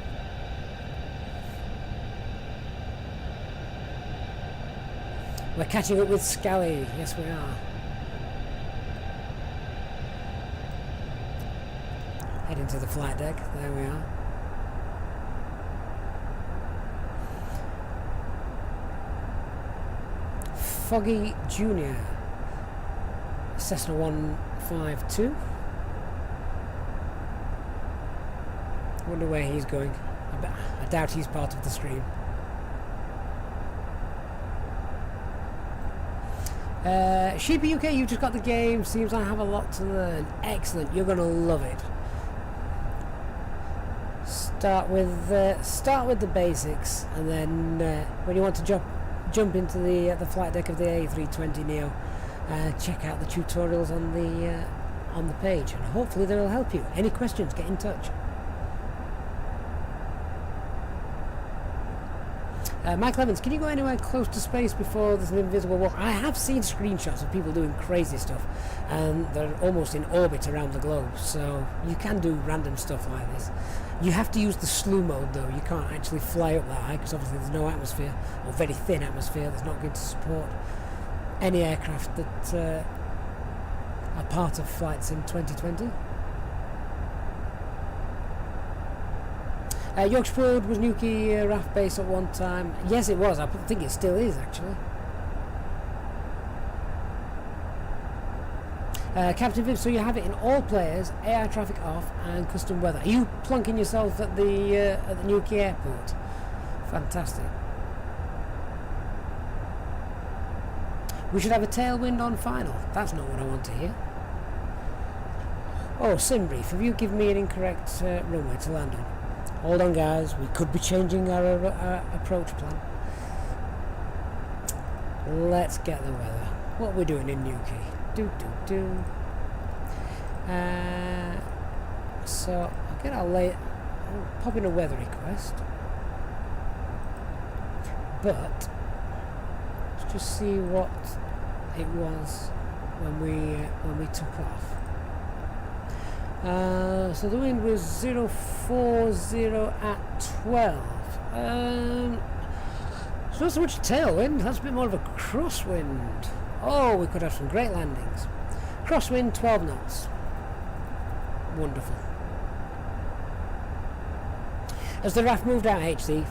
We're catching up with Scally. Yes, we are. Heading to the flight deck. There we are. Foggy Junior. Cessna 152. Wonder where he's going. I doubt he's part of the stream. Sheepy UK, you've just got the game. Seems I have a lot to learn. Excellent, you're gonna love it. Start with the basics, and then when you want to jump into the flight deck of the A320 Neo, check out the tutorials on the page, and hopefully they will help you. Any questions? Get in touch. Michael Evans, can you go anywhere close to space before there's an invisible wall? I have seen screenshots of people doing crazy stuff, and they're almost in orbit around the globe, so you can do random stuff like this. You have to use the slew mode though. You can't actually fly up that high because obviously there's no atmosphere, or very thin atmosphere that's not going to support any aircraft that are part of flights in 2020. Yorkshire Road was Newquay RAF base at one time. Yes, it was. I think it still is, actually. Captain Viv, so you have it in all players, AI traffic off, and custom weather. Are you plunking yourself at the Newquay airport? Fantastic. We should have a tailwind on final. That's not what I want to hear. Oh, SimBrief, have you given me an incorrect runway to land on? Hold on, guys, we could be changing our approach plan. Let's get the weather. What we're doing in Newquay. So I'll pop in a weather request. But let's just see what it was when we took off. So the wind was 040 at 12. It's not so much a tailwind, that's a bit more of a crosswind. Oh, we could have some great landings. Crosswind, 12 knots. Wonderful. As the RAF moved out HC,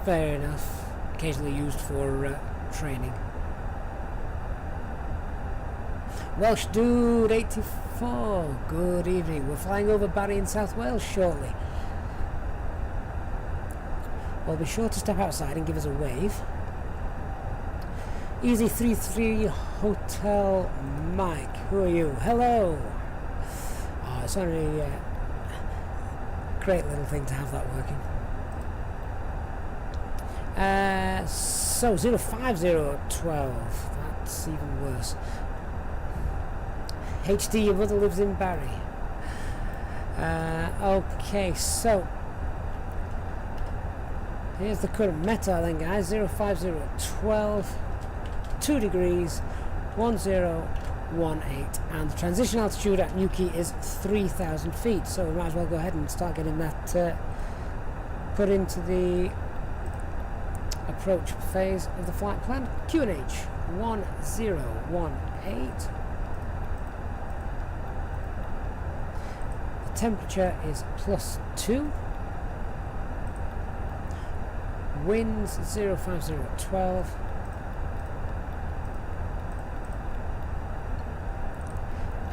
fair enough, occasionally used for training. Welsh Dude 84, good evening. We're flying over Barry in South Wales shortly. Well, be sure to step outside and give us a wave. Easy 33 Hotel Mike, who are you? Hello. Oh, it's only a great little thing to have that working. So 05012, that's even worse. HD, your mother lives in Barry. Okay, so here's the current METAR then, guys. 05012, 2 degrees, 1018, and the transition altitude at Newquay is 3,000 feet. So we might as well go ahead and start getting that put into the approach phase of the flight plan. QNH 1018. Temperature is +2. Winds 050 at 12.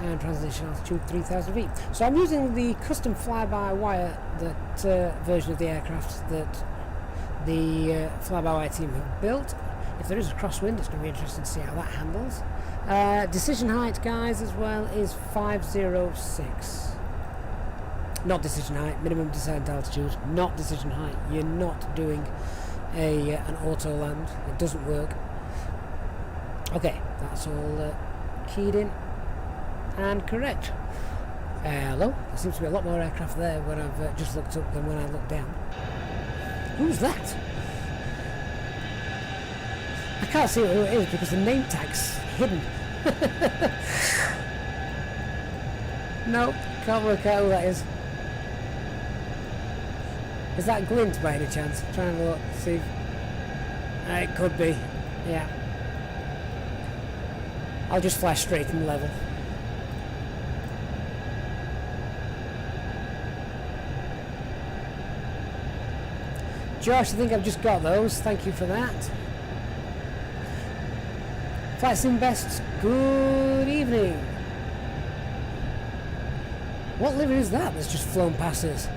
And transition altitude 3,000 feet. So I'm using the custom fly-by-wire version of the aircraft that the fly-by-wire team have built. If there is a crosswind, it's going to be interesting to see how that handles. Decision height, guys, as well is 506. Not decision height, minimum descent altitude, not decision height. You're not doing an auto land. It doesn't work. Okay, that's all keyed in and correct. Hello. There seems to be a lot more aircraft there when I've just looked up than when I looked down. Who's that? I can't see who it is because the name tag's hidden. Nope, can't work out who that is. Is that Glint by any chance? I'm trying to look, see if... it could be, yeah. I'll just fly straight and level. Josh, I think I've just got those. Thank you for that. Flight Sim Best, good evening. What livery is that that's just flown past us?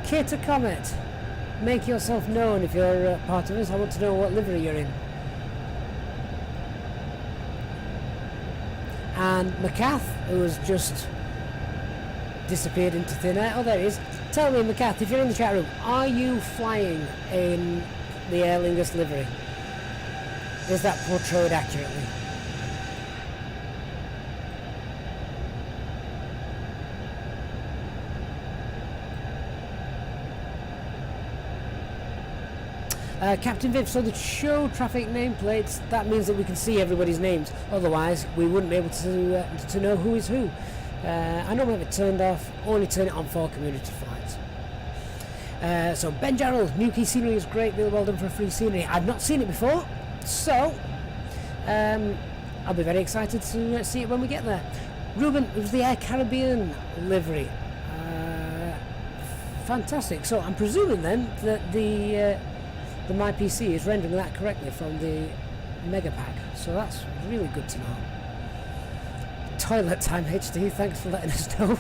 Kit a Comet, make yourself known if you're part of us. I want to know what livery you're in. And McCath, who has just disappeared into thin air. Oh, there he is. Tell me, McCath, if you're in the chat room, are you flying in the Aer Lingus livery? Is that portrayed accurately? Captain Viv, so the show traffic nameplates, that means that we can see everybody's names. Otherwise, we wouldn't be able to know who is who. I normally have it turned off, only turn it on for community flights. So Ben Jarrell, Newquay scenery is great, really well done for a free scenery. I've not seen it before, so I'll be very excited to see it when we get there. Ruben, it was the Air Caribbean livery. Fantastic. So I'm presuming then that the My PC is rendering that correctly from the Mega Pack. So that's really good to know. Toilet time HD, thanks for letting us know.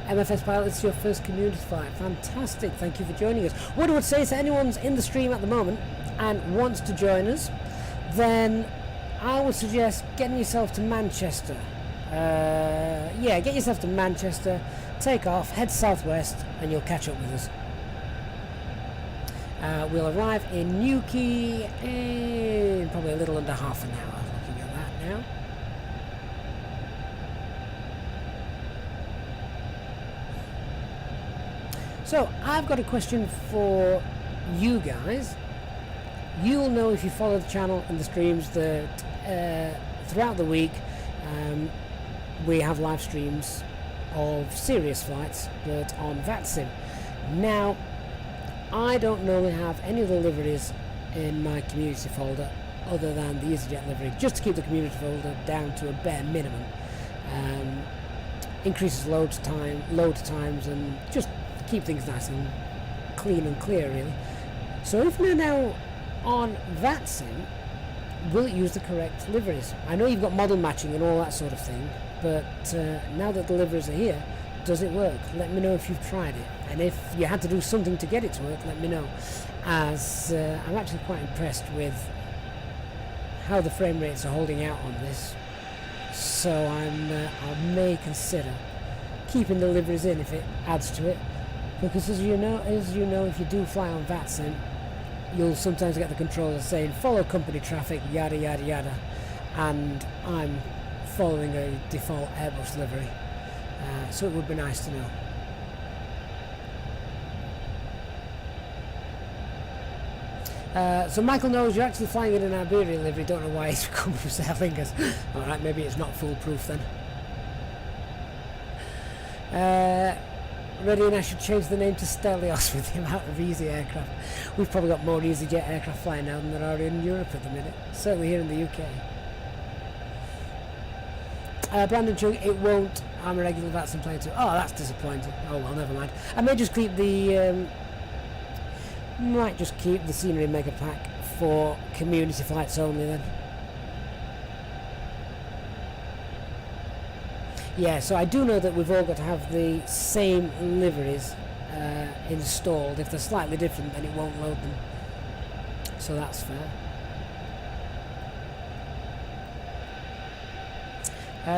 MFS Pilot, it's your first community flight. Fantastic, thank you for joining us. What I would say is, if anyone's in the stream at the moment and wants to join us, then I would suggest getting yourself to Manchester. Yeah, get yourself to Manchester, take off, head southwest, and you'll catch up with us. We'll arrive in Newquay in probably a little under half an hour. Looking at that now. So, I've got a question for you guys. You'll know if you follow the channel and the streams that throughout the week we have live streams of serious flights, but on VATSIM. Now, I don't normally have any of the liveries in my community folder other than the Easyjet livery, just to keep the community folder down to a bare minimum. Increases load times, and just keep things nice and clean and clear, really. So if we're now on VATSIM, will it use the correct liveries? I know you've got model matching and all that sort of thing, but now that the liveries are here, does it work? Let me know if you've tried it, and if you had to do something to get it to work, let me know, as I'm actually quite impressed with how the frame rates are holding out on this. So I may consider keeping the liveries in if it adds to it, because as you know, if you do fly on VATSIM, you'll sometimes get the controller saying follow company traffic, yada yada yada, and I'm following a default Airbus livery, so it would be nice to know. So Michael knows you're actually flying in an Iberian livery, don't know why he's come from Aer Lingus. Alright, maybe it's not foolproof then. ready, and I should change the name to Stelios with the amount of easy aircraft. We've probably got more EasyJet aircraft flying now than there are in Europe at the minute, certainly here in the UK. Brandon Chung, it won't. I'm a regular Vatsim player too. Oh, that's disappointing. Oh well, never mind. I may just keep the might just keep the scenery mega pack for community flights only then. Yeah, so I do know that we've all got to have the same liveries installed. If they're slightly different, then it won't load them. So that's fair.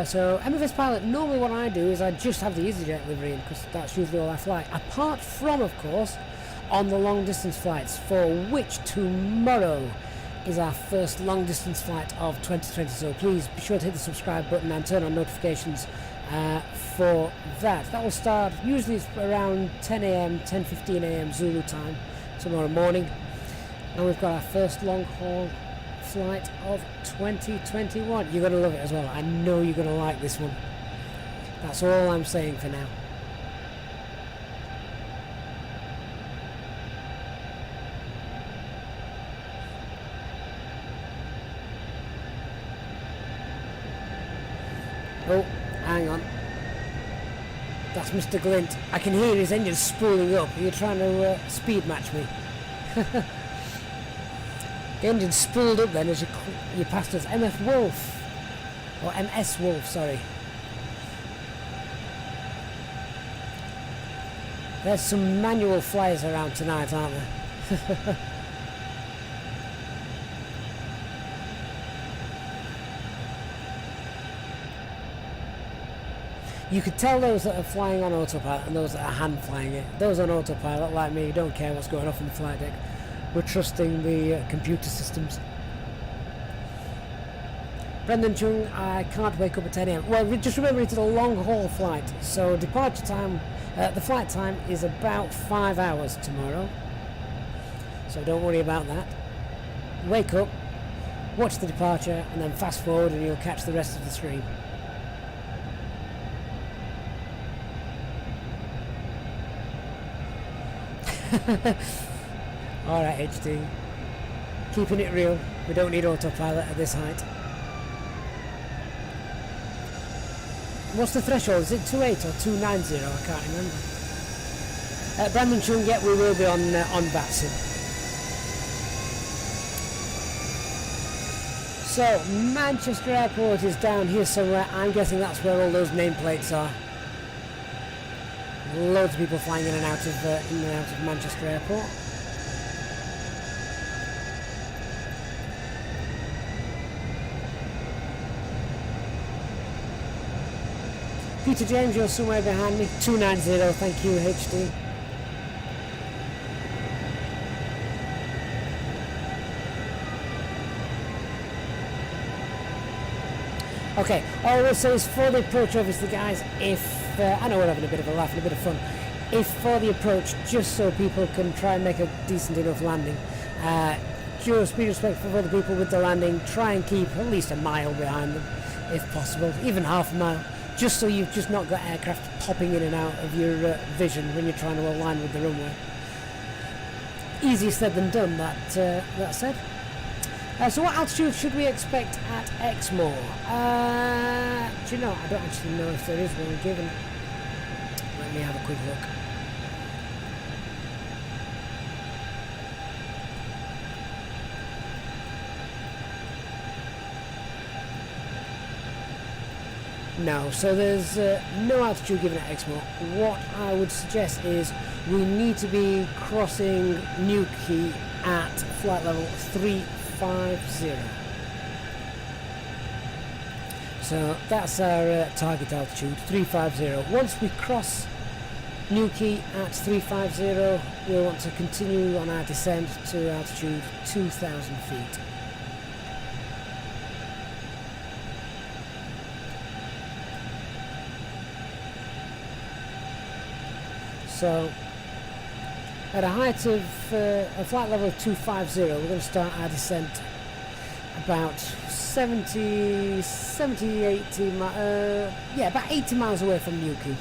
So MFS Pilot, normally what I do is I just have the EasyJet livery in, because that's usually all I fly. Apart from, of course, on the long distance flights, for which tomorrow is our first long distance flight of 2020. So please be sure to hit the subscribe button and turn on notifications for that. That will start, usually it's around 10 AM, 10:15 AM Zulu time tomorrow morning. And we've got our first long haul flight of 2021. You're going to love it as well. I know you're going to like this one. That's all I'm saying for now. Oh, hang on. That's Mr. Glint. I can hear his engine spooling up. Are you trying to speed match me? The engine spooled up then as you passed us. MF Wolf. Or MS Wolf, sorry. There's some manual flyers around tonight, aren't there? You could tell those that are flying on autopilot and those that are hand flying it. Those on autopilot, like me, don't care what's going off in the flight deck. We're trusting the computer systems. Brendan Chung, I can't wake up at 10 AM. Well, just remember it's a long haul flight, so departure time, the flight time is about 5 hours tomorrow. So don't worry about that. Wake up, watch the departure, and then fast forward and you'll catch the rest of the stream. Alright, HD. Keeping it real. We don't need autopilot at this height. What's the threshold? Is it 28 or 290? I can't remember. Brandon Chung, yeah, we will be on Batson. So, Manchester Airport is down here somewhere. I'm guessing that's where all those nameplates are. Loads of people flying in and out of Manchester Airport. Peter James, you're somewhere behind me. 290, thank you, HD. Okay, all I will say is for the approach, obviously, guys, if I know we're having a bit of a laugh and a bit of fun, if for the approach, just so people can try and make a decent enough landing, just be respectful of other people with the landing, try and keep at least a mile behind them, if possible, even half a mile, just so you've just not got aircraft popping in and out of your vision when you're trying to align with the runway. Easier said than done, that said. So what altitude should we expect at Exmoor? Do you know, I don't actually know if there is one given. Let me have a quick look. No, so there's no altitude given at Exmoor. What I would suggest is we need to be crossing Newquay at flight level 350. So that's our target altitude, 350. Once we cross Newquay at 350, we'll want to continue on our descent to altitude 2,000 feet. So at a height of a flight level of 250, we're going to start our descent about 80 miles away from Newquay.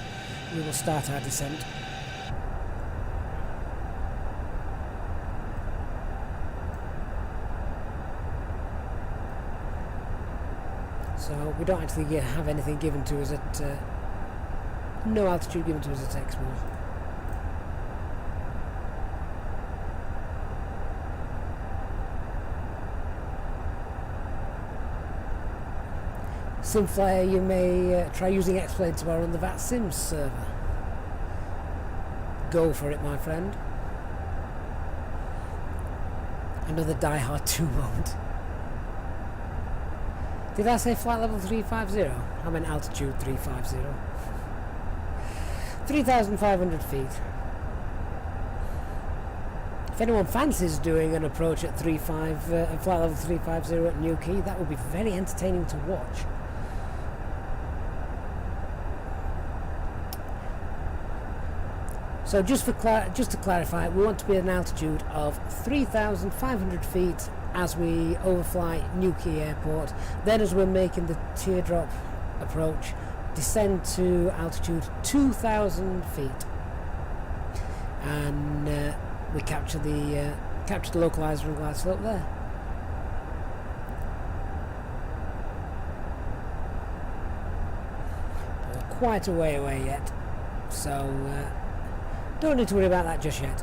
We will start our descent. So we don't actually have anything given to us at no altitude given to us at Exmoor. SimFlyer, you may try using X-Plane tomorrow on the VAT Sims server. Go for it, my friend. Another Die Hard 2 moment. Did I say flight level 350? I meant altitude 350. 3,500 feet. If anyone fancies doing an approach at flight level 350 at Newquay, that would be very entertaining to watch. So just to clarify, we want to be at an altitude of 3,500 feet as we overfly Newquay Airport. Then as we're making the teardrop approach, descend to altitude 2,000 feet. And we capture the localizer and glide slope there. We're quite a way away yet, so don't need to worry about that just yet.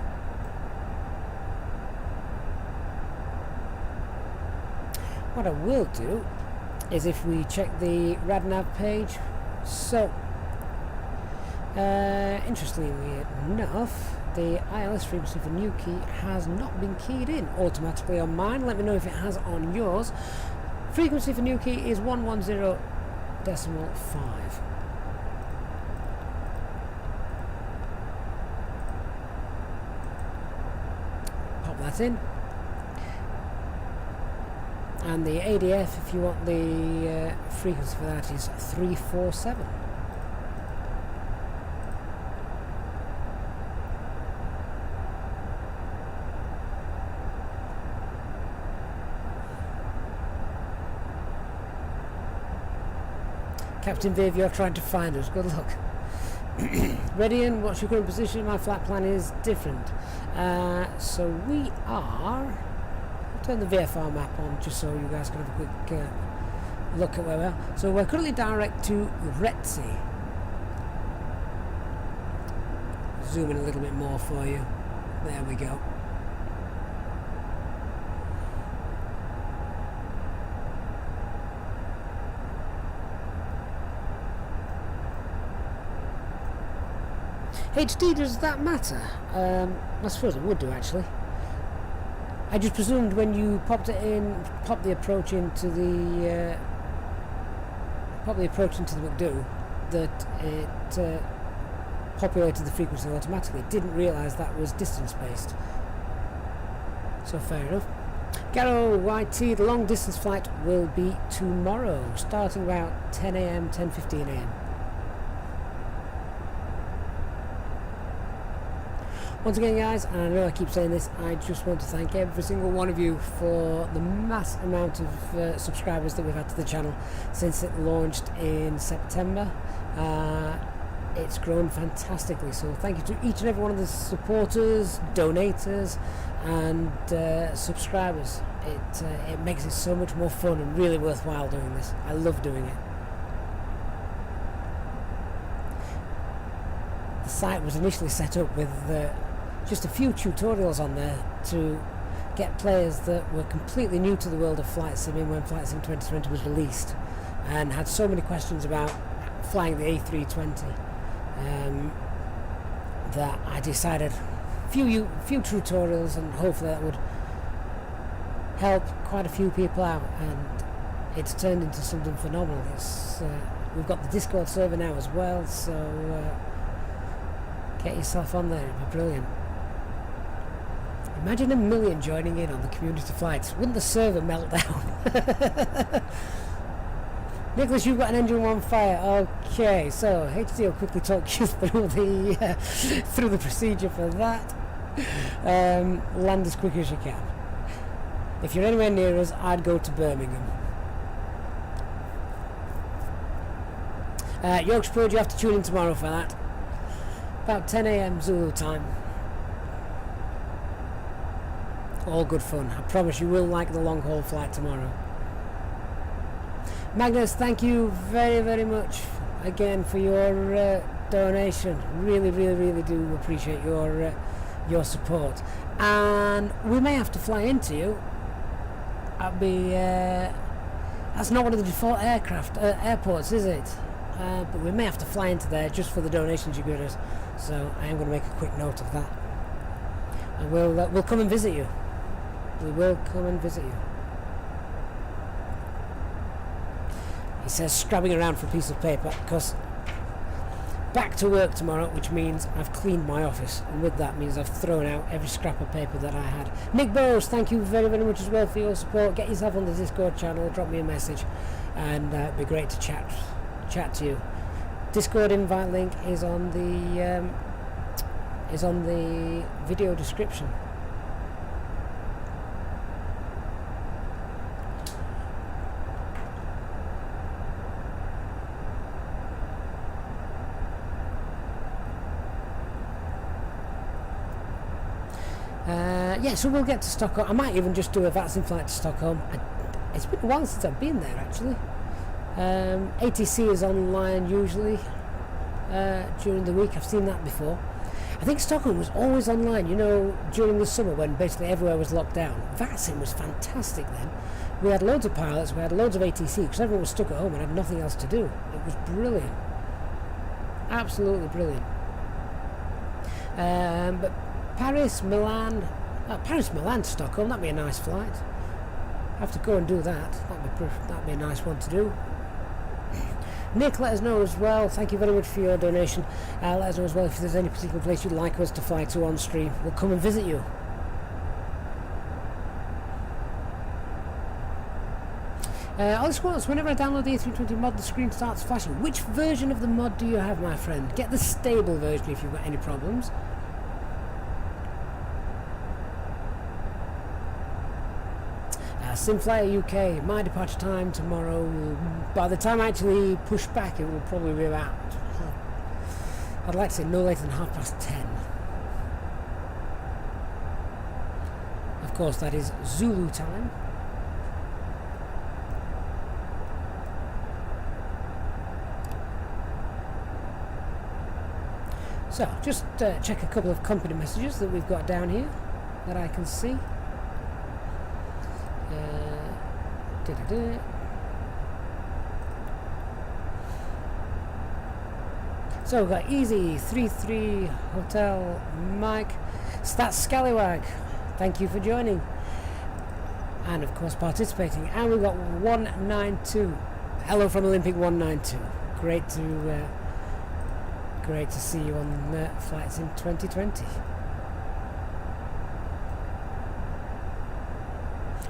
What I will do is if we check the RadNav page, so interestingly enough, the ILS frequency for Newquay has not been keyed in automatically on mine. Let me know if it has on yours. Frequency for Newquay is 110.5. That in, and the ADF, if you want the frequency for that, is 347. Captain Viv, you're trying to find us. Good luck. Radian, what's your current position? My flight plan is different. So we are... I'll turn the VFR map on just so you guys can have a quick look at where we are. So we're currently direct to Retzi. Zoom in a little bit more for you. There we go. HD, does that matter? I suppose it would do actually. I just presumed when you popped the approach into the McDo, that it populated the frequency automatically. Didn't realise that was distance based. So fair enough. Garrow YT, the long distance flight will be tomorrow, starting about 10 AM, 10:15 AM. Once again, guys, and I know I keep saying this, I just want to thank every single one of you for the mass amount of subscribers that we've had to the channel since it launched in September. It's grown fantastically, so thank you to each and every one of the supporters, donators and subscribers. It makes it so much more fun and really worthwhile doing this. I love doing it. The site was initially set up with just a few tutorials on there to get players that were completely new to the world of flight simming when Flight Sim 2020 was released and had so many questions about flying the A320 that I decided few tutorials, and hopefully that would help quite a few people out, and it's turned into something phenomenal. We've got the Discord server now as well, so get yourself on there, it'd be brilliant. Imagine 1 million joining in on the community flights. Wouldn't the server melt down? Nicholas, you've got an engine on fire. Okay, so HD will quickly talk you through the procedure for that. Land as quick as you can. If you're anywhere near us, I'd go to Birmingham. Yorkshire Purge, you have to tune in tomorrow for that. About 10 AM Zulu time. All good fun. I promise you will like the long haul flight tomorrow. Magnus, thank you very, very much again for your donation. Really, really, really do appreciate your support. And we may have to fly into you. That'd be that's not one of the default airports, is it? But we may have to fly into there just for the donations you give us. So I am going to make a quick note of that. And we'll come and visit you. We will come and visit you. He says, scrubbing around for a piece of paper, because back to work tomorrow, which means I've cleaned my office, and with that means I've thrown out every scrap of paper that I had. Nick Bowes, thank you very, very much as well for your support. Get yourself on the Discord channel, drop me a message, and it'd be great to chat to you. Discord invite link is on the video description. Yeah, so we'll get to Stockholm. I might even just do a vaccine flight to Stockholm. It's been a while since I've been there, actually. ATC is online usually during the week. I've seen that before. I think Stockholm was always online, you know, during the summer when basically everywhere was locked down. Vaccine was fantastic then. We had loads of pilots, we had loads of ATC, because everyone was stuck at home and had nothing else to do. It was brilliant. Absolutely brilliant. But Paris, Milan to Stockholm, that'd be a nice flight. I have to go and do that. That'd be a nice one to do. Nick, let us know as well. Thank you very much for your donation. Let us know as well if there's any particular place you'd like us to fly to on stream. We'll come and visit you. Alex Watts, whenever I download the A320 mod, the screen starts flashing. Which version of the mod do you have, my friend? Get the stable version if you've got any problems. SimFlyer UK, my departure time tomorrow by the time I actually push back, it will probably be about, I'd like to say no later than 10:30. Of course, that is Zulu time. So, just check a couple of company messages that we've got down here that I can see. So we've got Easy 33 Hotel Mike Stats Scallywag, thank you for joining and of course participating. And we've got 192, hello from Olympic 192. Great to see you on flights in 2020.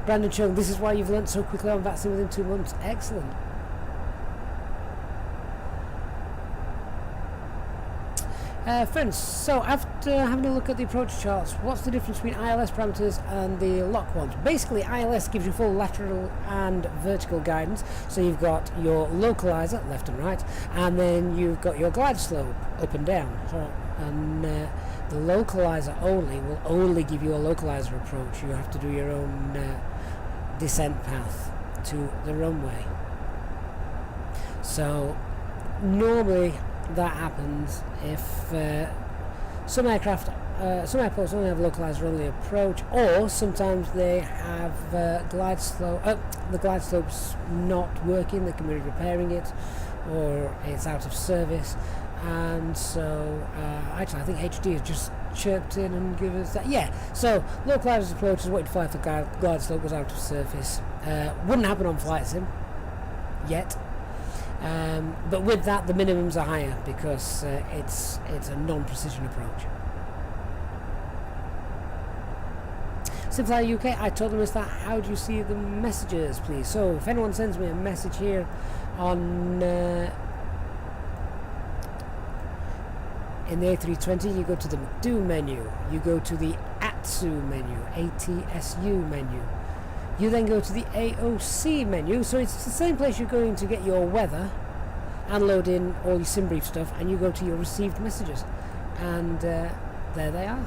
Brandon Chung, this is why you've learnt so quickly on vaccine within 2 months. Excellent. Friends, so after having a look at the approach charts, what's the difference between ILS parameters and the lock ones? Basically, ILS gives you full lateral and vertical guidance. So you've got your localizer, left and right, and then you've got your glide slope, up and down. And the localizer will only give you a localizer approach. You have to do your own descent path to the runway. So normally that happens if some airports only have localizer only approach, or sometimes they have glide slope. The glide slope's not working, they can be repairing it, or it's out of service. And so actually I think HD has just chirped in and given us that. Yeah, so localized approach is what you'd fly if the glide slope was out of surface. Wouldn't happen on flight sim yet, but with that the minimums are higher because it's a non-precision approach. SimFlyer UK, I totally missed that. How do you see the messages, please? So if anyone sends me a message here on in the A320, you go to the MCDU menu, you go to the ATSU menu, ATSU menu, you then go to the AOC menu, so it's the same place you're going to get your weather and load in all your SimBrief stuff, and you go to your received messages, and there they are.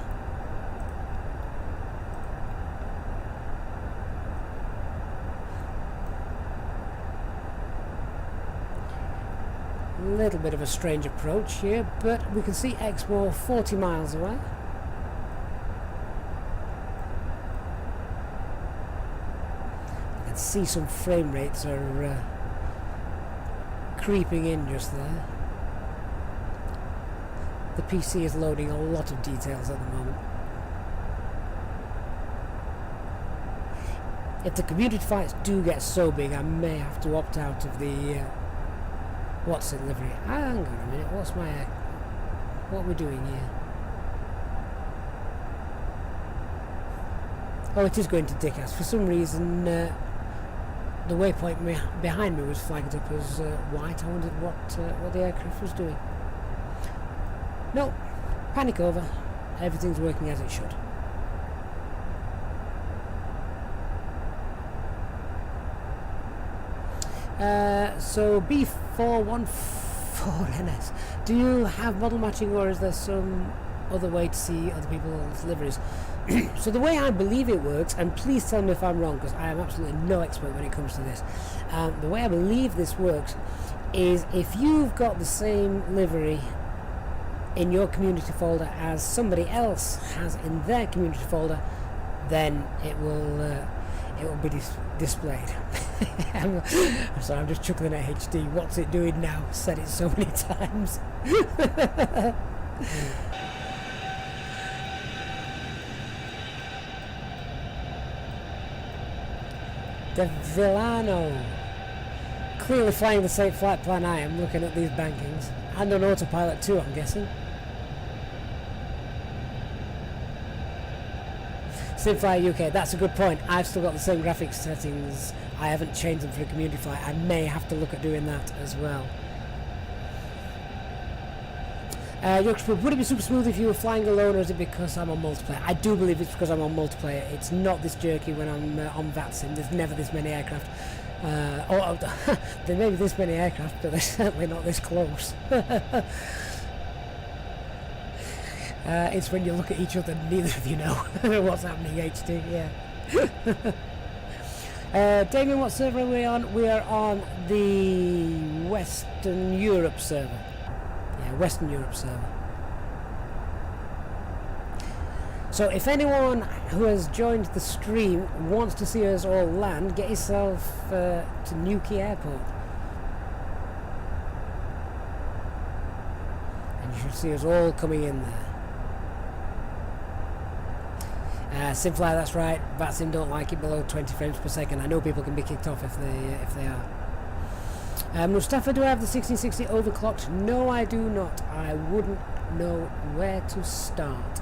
little bit of a strange approach here, but we can see Exmoor 40 miles away. I can see some frame rates are creeping in just there. The PC is loading a lot of details at the moment. If the community fights do get so big, I may have to opt out of the what's it livery. Hang on a minute, what are we doing here? Oh, it is going to Dickhouse. For some reason, the waypoint behind me was flagged up as white. I wondered what the aircraft was doing. No, panic over. Everything's working as it should. So B414NS, do you have model matching, or is there some other way to see other people's liveries? So the way I believe it works, and please tell me if I'm wrong, because I am absolutely no expert when it comes to this, the way I believe this works is if you've got the same livery in your community folder as somebody else has in their community folder, then it will be displayed. I'm sorry, I'm just chuckling at HD. What's it doing now? Said it so many times. De Villano. Clearly flying the same flight plan I am, looking at these bankings. And on autopilot too, I'm guessing. SimFly UK, that's a good point. I've still got the same graphics settings. I haven't changed them for a community flight. I may have to look at doing that as well. Would it be super smooth if you were flying alone, or is it because I'm on multiplayer? I do believe it's because I'm on multiplayer. It's not this jerky when I'm on VATSIM. There's never this many aircraft. There may be this many aircraft, but they're certainly not this close. It's when you look at each other, neither of you know what's happening. HD, yeah. Damien, what server are we on? We are on the Western Europe server. Yeah, Western Europe server. So if anyone who has joined the stream wants to see us all land, get yourself to Newquay Airport. And you should see us all coming in there. SimFly, that's right. VATSIM don't like it below 20 frames per second. I know people can be kicked off if they are. Mustafa, do I have the 1660 overclocked? No, I do not. I wouldn't know where to start.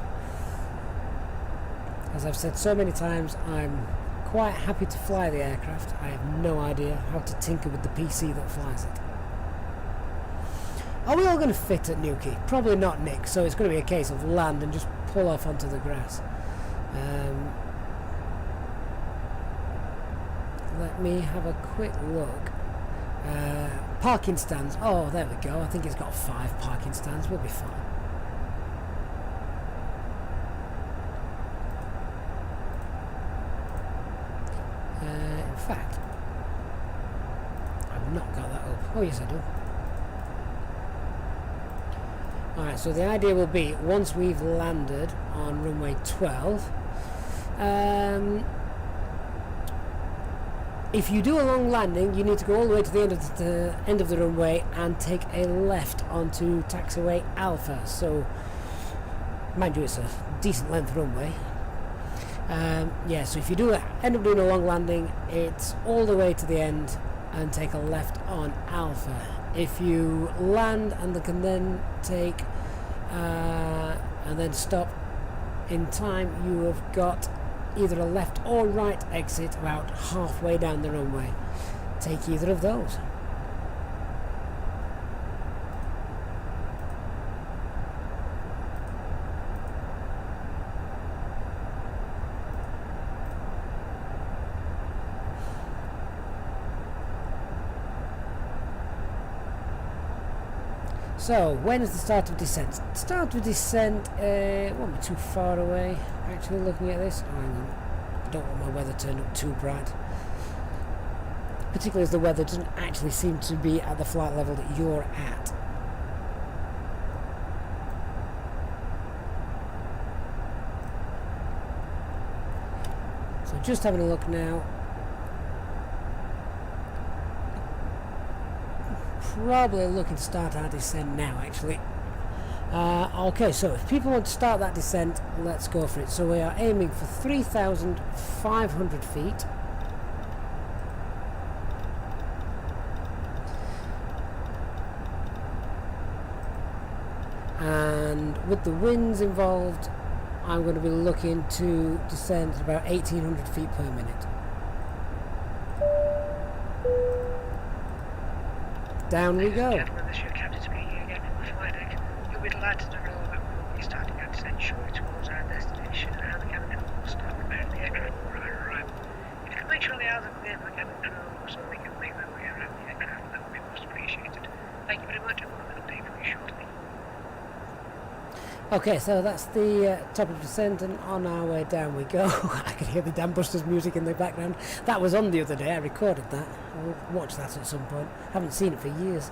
As I've said so many times, I'm quite happy to fly the aircraft. I have no idea how to tinker with the PC that flies it. Are we all going to fit at Newquay? Probably not, Nick, so it's going to be a case of land and just pull off onto the grass. Let me have a quick look. Parking stands. Oh, there we go. I think it's got 5 parking stands. We'll be fine. In fact, I've not got that up. Oh, yes, I do. Alright, so the idea will be, once we've landed on runway 12, if you do a long landing, you need to go all the way to the end of the runway and take a left onto taxiway Alpha. So, mind you, it's a decent length runway. Yeah, so if you do end up doing a long landing, it's all the way to the end and take a left on Alpha. If you land and can then take and then stop in time, you have got either a left or right exit about halfway down the runway. Take either of those. So, when is the start of descent? Start of descent won't be too far away. Actually, looking at this, oh, hang on. I don't want my weather turned up too bright. particularly as the weather doesn't actually seem to be at the flight level that you're at. So just having a look now. Probably looking to start our descent now, actually. Okay, so if people want to start that descent, let's go for it. So we are aiming for 3,500 feet. And with the winds involved, I'm going to be looking to descend at about 1,800 feet per minute. Down we go. Gentlemen, this is your captain speaking again from the flight deck. You'll be delighted to know that we will be starting our descent shortly towards our destination, and the cabin crew will start preparing the aircraft for our arrival. If you can make sure the hours are clear for the cabin crew so they can make their way around the aircraft, that would be most appreciated. Thank you very much, and we'll have an update from you shortly. Okay, so that's the top of the descent, and on our way down we go. I can hear the Dam Busters music in the background. That was on the other day, I recorded that. I'll watch that at some point. Haven't seen it for years.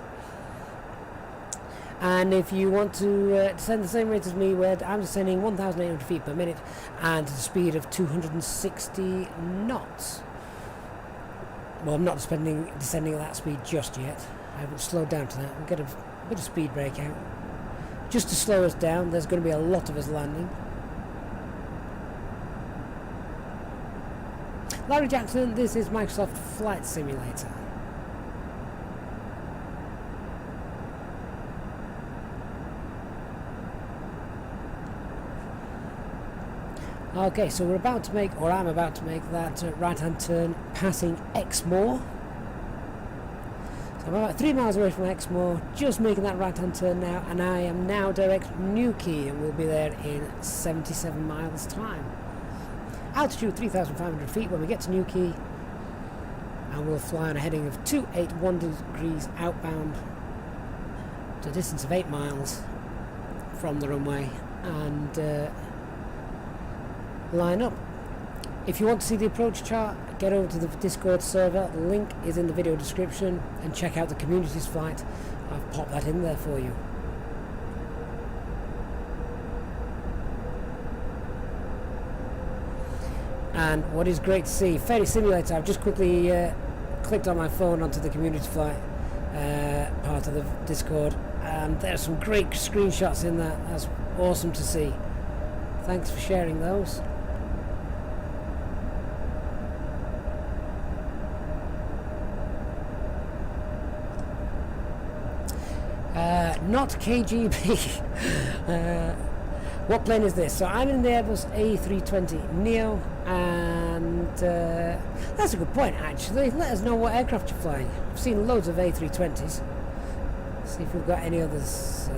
And if you want to descend the same rate as me, where I'm descending 1,800 feet per minute and at a speed of 260 knots. Well, I'm not descending at that speed just yet. I haven't slowed down to that. We'll get a bit of speed brake out. Just to slow us down, there's going to be a lot of us landing. Larry Jackson, this is Microsoft Flight Simulator. Okay, so we're about to make, or I'm about to make that right-hand turn passing Exmoor. I'm about 3 miles away from Exmoor, just making that right-hand turn now, and I am now direct Newquay, and we'll be there in 77 miles time. Altitude 3,500 feet when we get to Newquay, and we'll fly on a heading of 281 degrees outbound to a distance of 8 miles from the runway, and line up. If you want to see the approach chart, get over to the Discord server. The link is in the video description, and check out the communities flight. I've popped that in there for you. And what is great to see, Ferry Simulator, I've just quickly clicked on my phone onto the community flight part of the Discord, and there's some great screenshots in that. That's awesome to see. Thanks for sharing those. Not KGB. What plane is this? So I'm in the Airbus A320 Neo, and that's a good point actually. Let us know what aircraft you're flying. I've seen loads of A320s. See if we've got any others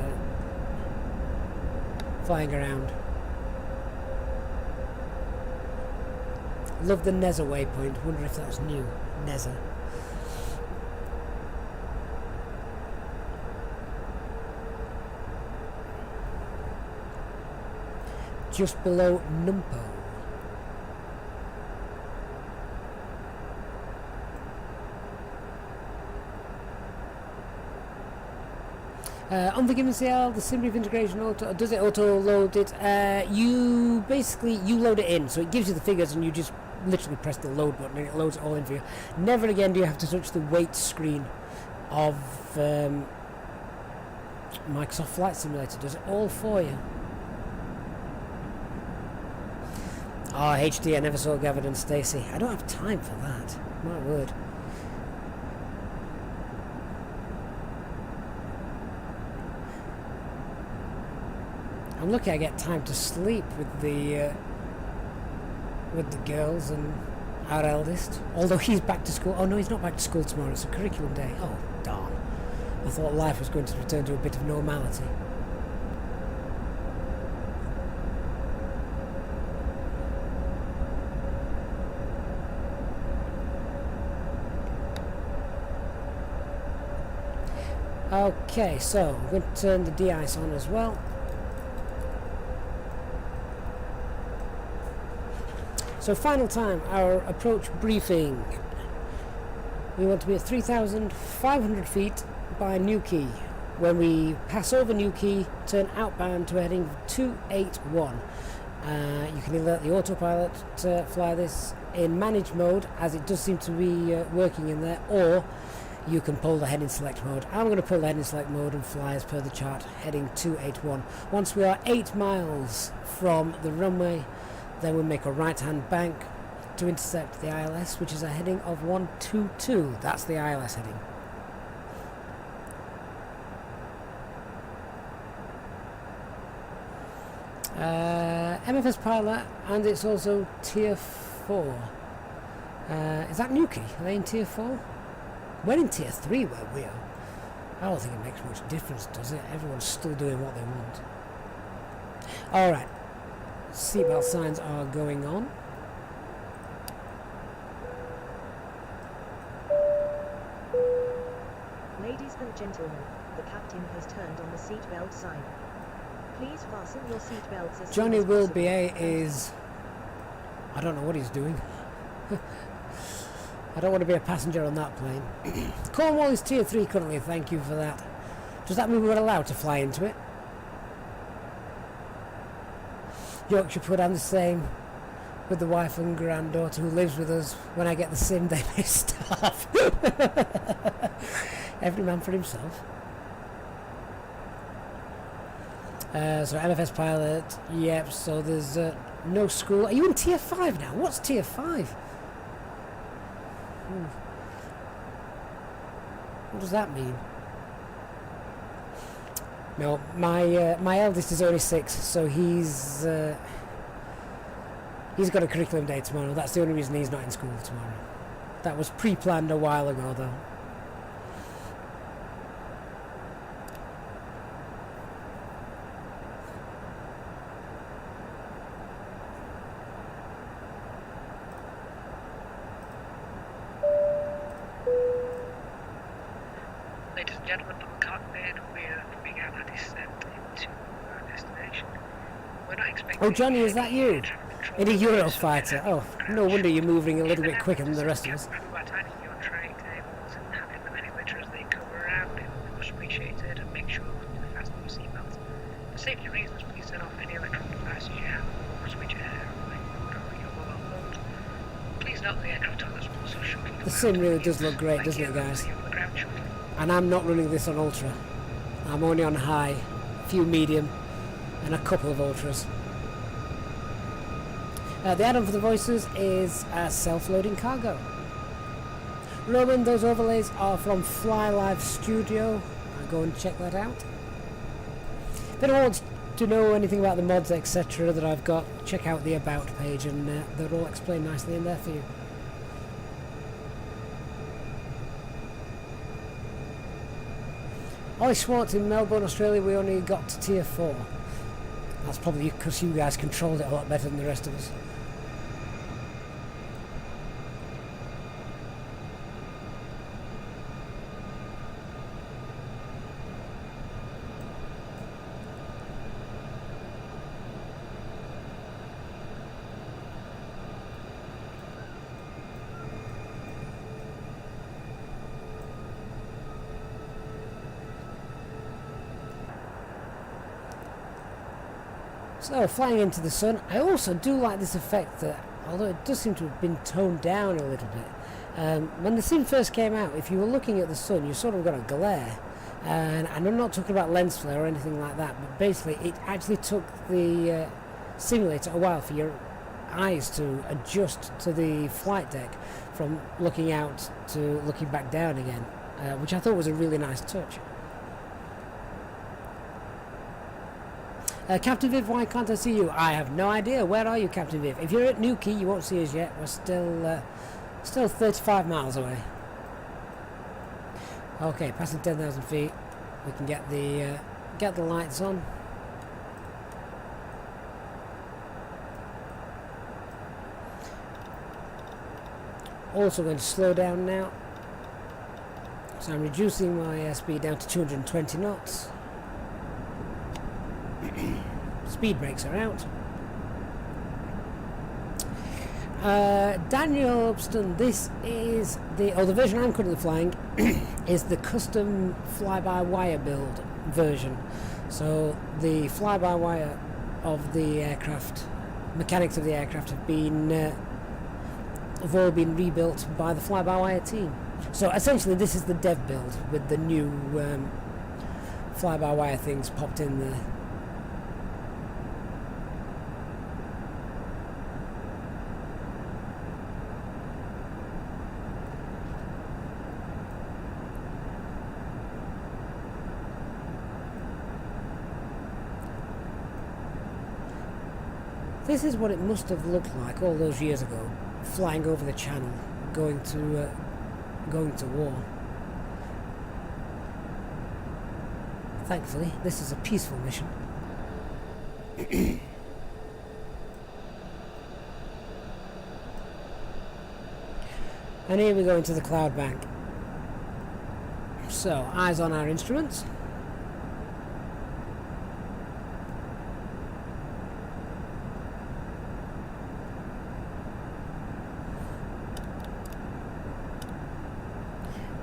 flying around. Love the Neza waypoint. Wonder if that's new. Neza. Just below Numpo. On the given CL, the SimBrief integration auto, does it auto load it? You load it in, so it gives you the figures, and you just literally press the load button and it loads it all in for you. Never again do you have to touch the weight screen of Microsoft Flight Simulator. Does it all for you. Oh, HD, I never saw Gavin and Stacey. I don't have time for that. My word. I'm lucky I get time to sleep with the girls and our eldest. Although he's back to school. Oh no, he's not back to school tomorrow. It's a curriculum day. Oh, darn. I thought life was going to return to a bit of normality. Okay, so I'm going to turn the de-ice on as well. So final time, our approach briefing. we want to be at 3,500 feet by Newquay. When we pass over Newquay, turn outbound to heading 281. You can let the autopilot fly this in managed mode, as it does seem to be working in there, or you can pull the heading select mode. I'm going to pull the heading select mode and fly as per the chart, heading 281. Once we are 8 miles from the runway, then we'll make a right-hand bank to intercept the ILS, which is a heading of 122. That's the ILS heading. MFS pilot, and it's also tier 4. Is that Newquay? Are they in tier 4? We're in tier 3 where we are. I don't think it makes much difference, does it? Everyone's still doing what they want. Alright. Seatbelt signs are going on. Ladies and gentlemen, the captain has turned on the seatbelt sign. Please fasten your seatbelts as Johnny soon as possible. Wilbie is... I don't know what he's doing. I don't want to be a passenger on that plane. Cornwall is tier 3 currently, thank you for that. Does that mean we're allowed to fly into it? Yorkshire put on the same with the wife and granddaughter who lives with us. When I get the sim, they may starve. Every man for himself. So MFS pilot, yep, so there's no school. Are you in tier 5 now? What's tier 5? What does that mean? No, my eldest is only 6, so he's got a curriculum day tomorrow. That's the only reason he's not in school tomorrow. That was pre-planned a while ago, though. Ladies and gentlemen, from the cockpit, we're moving out our descent into our destination. We're not expecting... Oh, Johnny, is that you? In a Eurofighter. Oh, no wonder you're moving a little bit quicker than the rest of us. By tightening your tray tables and having them any litter as they come around, it would be much appreciated, and make sure to fasten your seatbelts. For safety reasons, please turn off any electronic devices you have, or switch airplane mode over your mobile phones. Please note the aircraft toilets will also shuttle. The sim really does look great, doesn't it, guys? And I'm not running this on ultra. I'm only on high, a few medium, and a couple of ultras. The add-on for the voices is self-loading cargo. Roman, those overlays are from Fly Live Studio. I'll go and check that out. If anyone wants to know anything about the mods, etc. that I've got, check out the About page, and they're all explained nicely in there for you. Ollie Schwartz in Melbourne, Australia, we only got to tier 4. That's probably because you guys controlled it a lot better than the rest of us. So, flying into the sun, I also do like this effect that, although it does seem to have been toned down a little bit, when the sim first came out, if you were looking at the sun, you sort of got a glare. And I'm not talking about lens flare or anything like that, but basically it actually took the simulator a while for your eyes to adjust to the flight deck from looking out to looking back down again, which I thought was a really nice touch. Captain Viv, why can't I see you? I have no idea. Where are you, Captain Viv? If you're at Newquay, you won't see us yet. We're still 35 miles away. Okay, passing 10,000 feet. We can get the lights on. Also going to slow down now. So I'm reducing my speed down to 220 knots. Speed brakes are out. Daniel Upston, this is the version I'm currently flying is the custom fly-by-wire build version. So the fly-by-wire of the aircraft, mechanics of the aircraft have all been rebuilt by the fly-by-wire team. So essentially this is the dev build with the new fly-by-wire things popped in there. This is what it must have looked like all those years ago, flying over the channel, going to war. Thankfully, this is a peaceful mission. And here we go into the cloud bank. So, eyes on our instruments.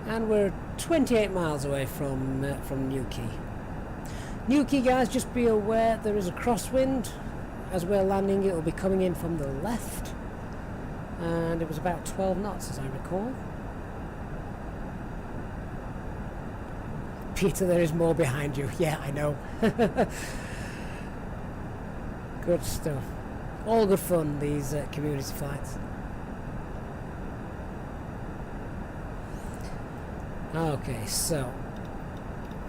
And we're 28 miles away from Newquay. Newquay, guys, just be aware there is a crosswind. As we're landing, it will be coming in from the left. And it was about 12 knots, as I recall. Peter, there is more behind you. Yeah, I know. Good stuff. All good fun, these community flights. Okay, so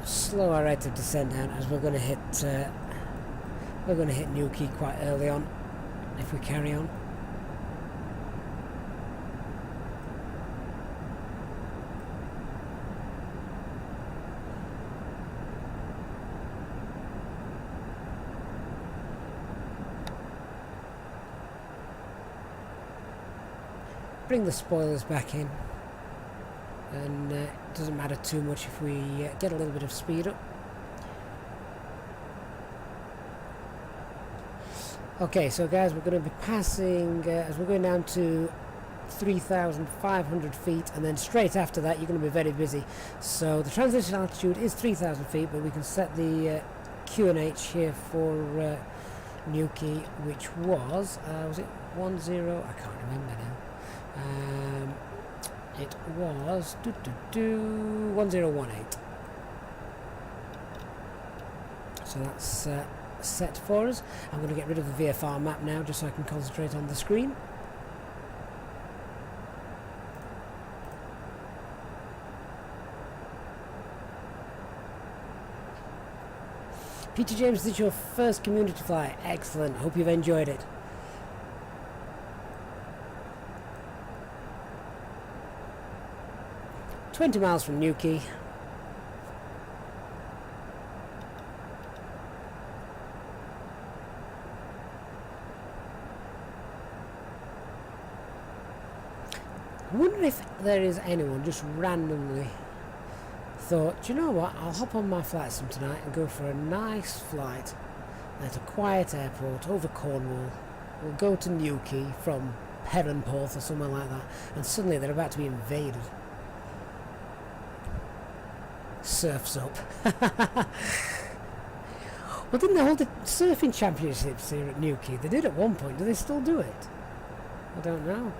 slow our rate of descent down as we're going to hit Newquay quite early on if we carry on. Bring the spoilers back in. And it doesn't matter too much if we get a little bit of speed up. Okay, so guys, we're going to be passing as we're going down to 3,500 feet, and then straight after that you're going to be very busy. So the transition altitude is 3,000 feet, but we can set the QNH here for Newquay, which was it 10? I can't remember now. It was 1018. So that's set for us. I'm going to get rid of the VFR map now just so I can concentrate on the screen. Peter James, this is your first community fly. Excellent. Hope you've enjoyed it. $20 miles from Newquay. I wonder if there is anyone just randomly thought, do you know what, I'll hop on my flight sim tonight and go for a nice flight at a quiet airport over Cornwall. We'll go to Newquay from Perranporth or somewhere like that, and suddenly they're about to be invaded. Surf's up. Well, didn't they hold the surfing championships here at Newquay? They did at one point. Do they still do it? I don't know.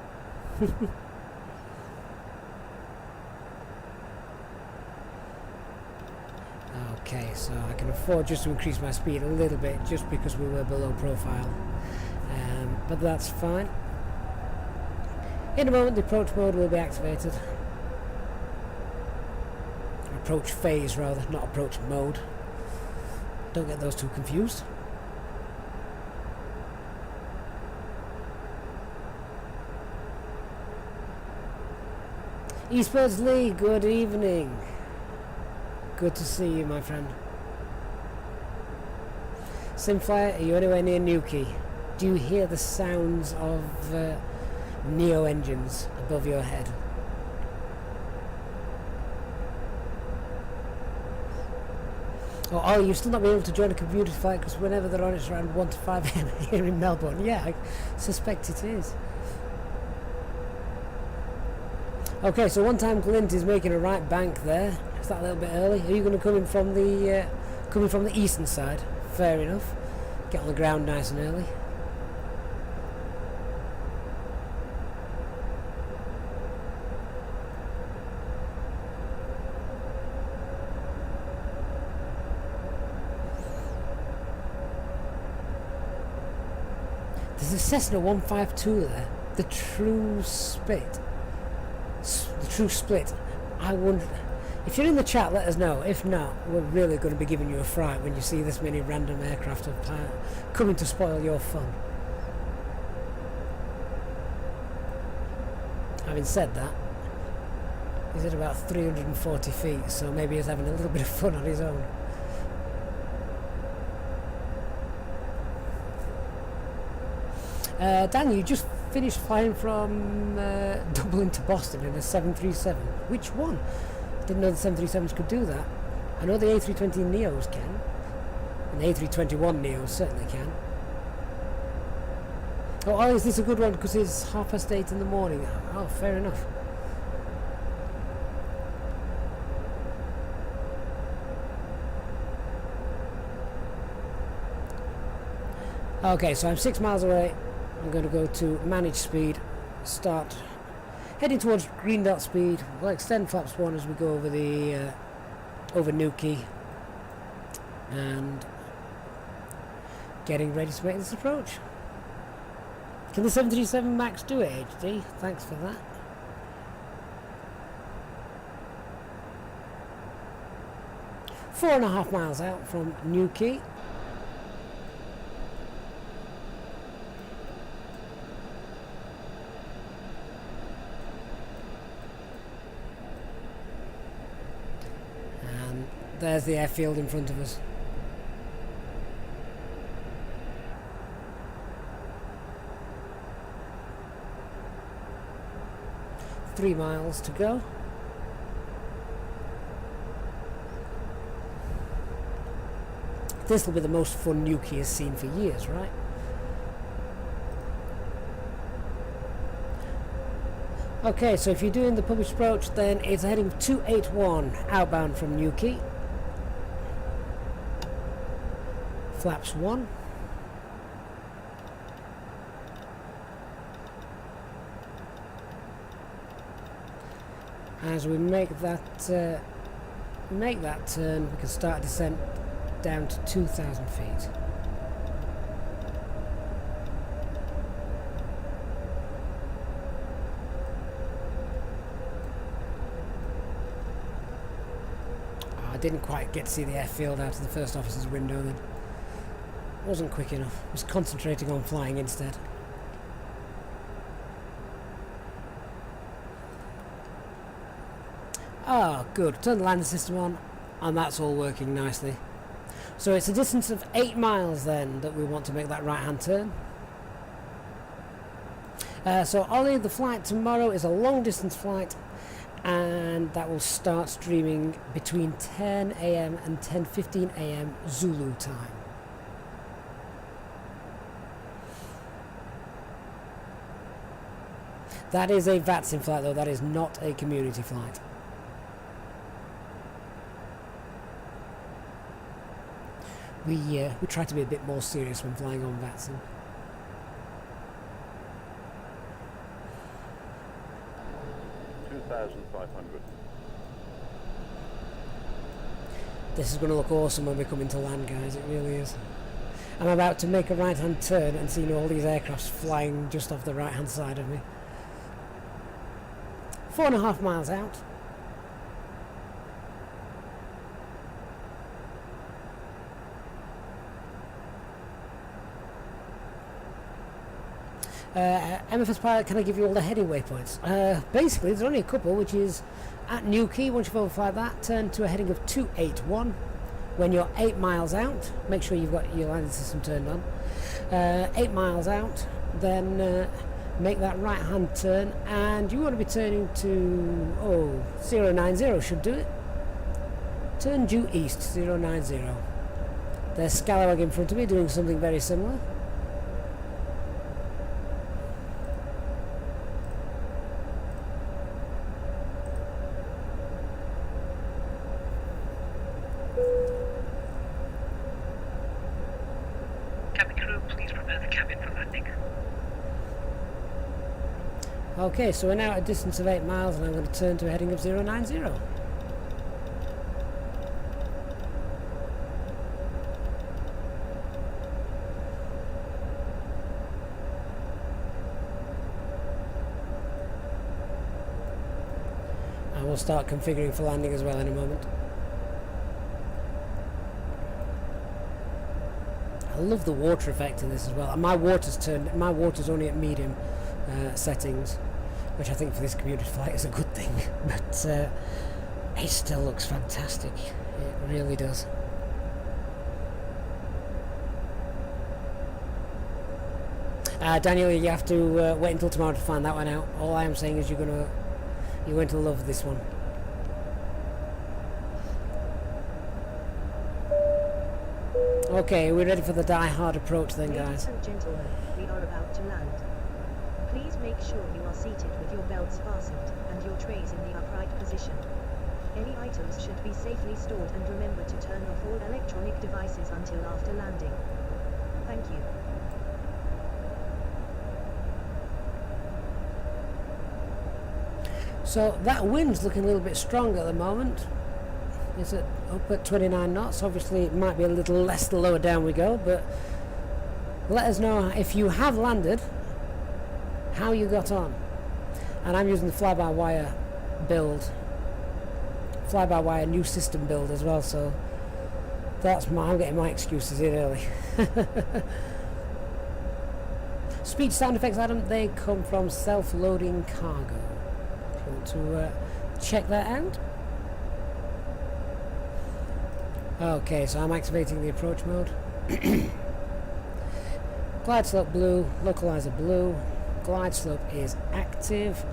Okay, so I can afford just to increase my speed a little bit just because we were below profile. But that's fine. In a moment the approach mode will be activated. Approach phase rather, not approach mode. Don't get those two confused. Esports Lee, good evening. Good to see you, my friend. Simflyer, are you anywhere near Newquay? Do you hear the sounds of Neo engines above your head? Oh, you've still not been able to join a community flight because whenever they're on, it's around 1 to 5 a.m. here in Melbourne. Yeah, I suspect it is. Okay, so one time Glint is making a right bank there. Is that a little bit early? Are you going to come in from the eastern side? Fair enough. Get on the ground nice and early. There's a Cessna 152 there. The true split. The true split. I wonder. If you're in the chat, let us know. If not, we're really going to be giving you a fright when you see this many random aircraft coming to spoil your fun. Having said that, he's at about 340 feet, so maybe he's having a little bit of fun on his own. Dan, you just finished flying from Dublin to Boston in a 737. Which one? Didn't know the 737s could do that. I know the A320 Neos can, and the A321 Neos certainly can. Oh, is this a good one because it's 8:30 in the morning? Oh, fair enough. Okay, so I'm 6 miles away. I'm going to go to manage speed, start heading towards green dot speed. We'll extend flaps 1 as we go over the over Newquay, and getting ready to make this approach. Can the 737 MAX do it, HD? Thanks for that. Four and a half miles out from Newquay. There's the airfield in front of us. Three miles to go. This will be the most fun Newquay has seen for years, right? Okay, so if you're doing the published approach, then it's a heading of 281 outbound from Newquay. Flaps 1. As we make that turn, we can start descent down to 2,000 feet. I didn't quite get to see the airfield out of the first officer's window then. Wasn't quick enough. Was concentrating on flying instead. Ah, good. Turn the landing system on, and that's all working nicely. So it's a distance of 8 miles then that we want to make that right-hand turn. So Ollie, the flight tomorrow is a long-distance flight, and that will start streaming between 10 AM and 10:15 AM Zulu time. That is a VATSIM flight though, that is not a community flight. We try to be a bit more serious when flying on VATSIM. This is going to look awesome when we come into land, guys, it really is. I'm about to make a right-hand turn and see all these aircrafts flying just off the right-hand side of me. 4.5 miles out. MFS pilot, can I give you all the heading waypoints? Basically, there's only a couple, which is at Newquay. Once you've overflight that, turn to a heading of 281. When you're 8 miles out, make sure you've got your landing system turned on. 8 miles out, then make that right hand turn, and you want to be turning to 090 should do it. Turn due east, 090. There's Scalawag in front of me doing something very similar. Okay, so we're now at a distance of 8 miles and I'm going to turn to a heading of 090. And we'll start configuring for landing as well in a moment. I love the water effect in this as well. And my water's only at medium settings, which I think for this commuter flight is a good thing. But it still looks fantastic. It really does. Daniel, you have to wait until tomorrow to find that one out. All I am saying is you're going to love this one. Okay, we're ready for the die-hard approach then, guys. Ladies and gentlemen, we are about to land. Please make sure you are seated with your belts fastened and your trays in the upright position. Any items should be safely stored, and remember to turn off all electronic devices until after landing. Thank you. So that wind's looking a little bit strong at the moment. It's up at 29 knots. Obviously it might be a little less the lower down we go, but let us know if you have landed, how you got on. And I'm using the fly-by-wire build, fly-by-wire new system build as well, so I'm getting my excuses in early. Speech sound effects, Adam, they come from self-loading cargo. If you want to check that out. Okay, so I'm activating the approach mode. Glide slope blue, localizer blue. Glide slope is active.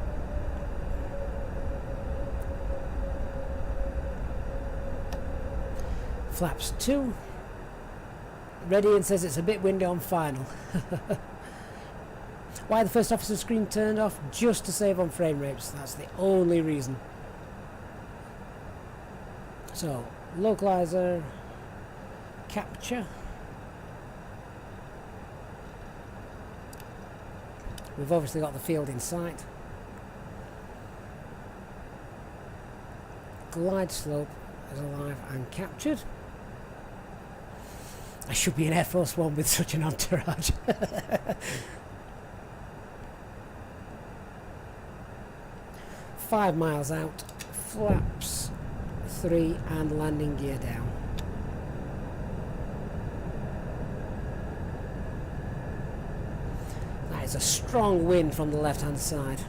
Flaps 2. Ready, and says it's a bit windy on final. Why the first officer screen turned off? Just to save on frame rates. That's the only reason. So, localizer capture. We've obviously got the field in sight. Glide slope is alive and captured. I should be in Air Force One with such an entourage. 5 miles out, flaps 3 and landing gear down. That is a strong wind from the left hand side.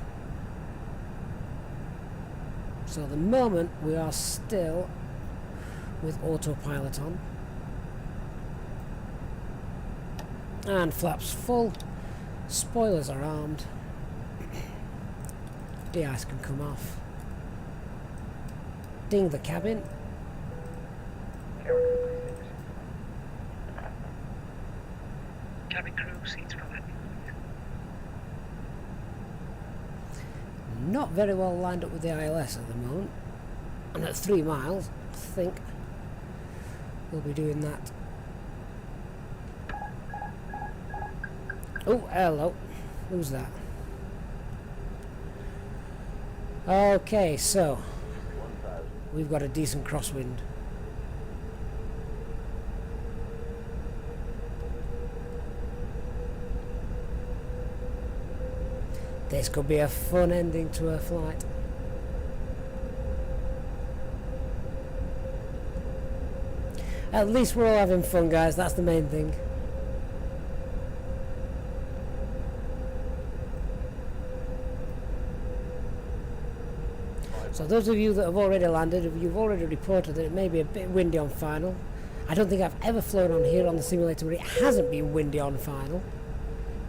So at the moment we are still with autopilot on. And flaps full, spoilers are armed. De-ice can come off. Ding the cabin. Cabin crew seats for landing. Not very well lined up with the ILS at the moment. And at 3 miles, I think we'll be doing that. Oh, hello. Who's that? Okay, so we've got a decent crosswind. This could be a fun ending to a flight. At least we're all having fun, guys. That's the main thing. So those of you that have already landed, you've already reported that it may be a bit windy on final. I don't think I've ever flown on here on the simulator where it hasn't been windy on final.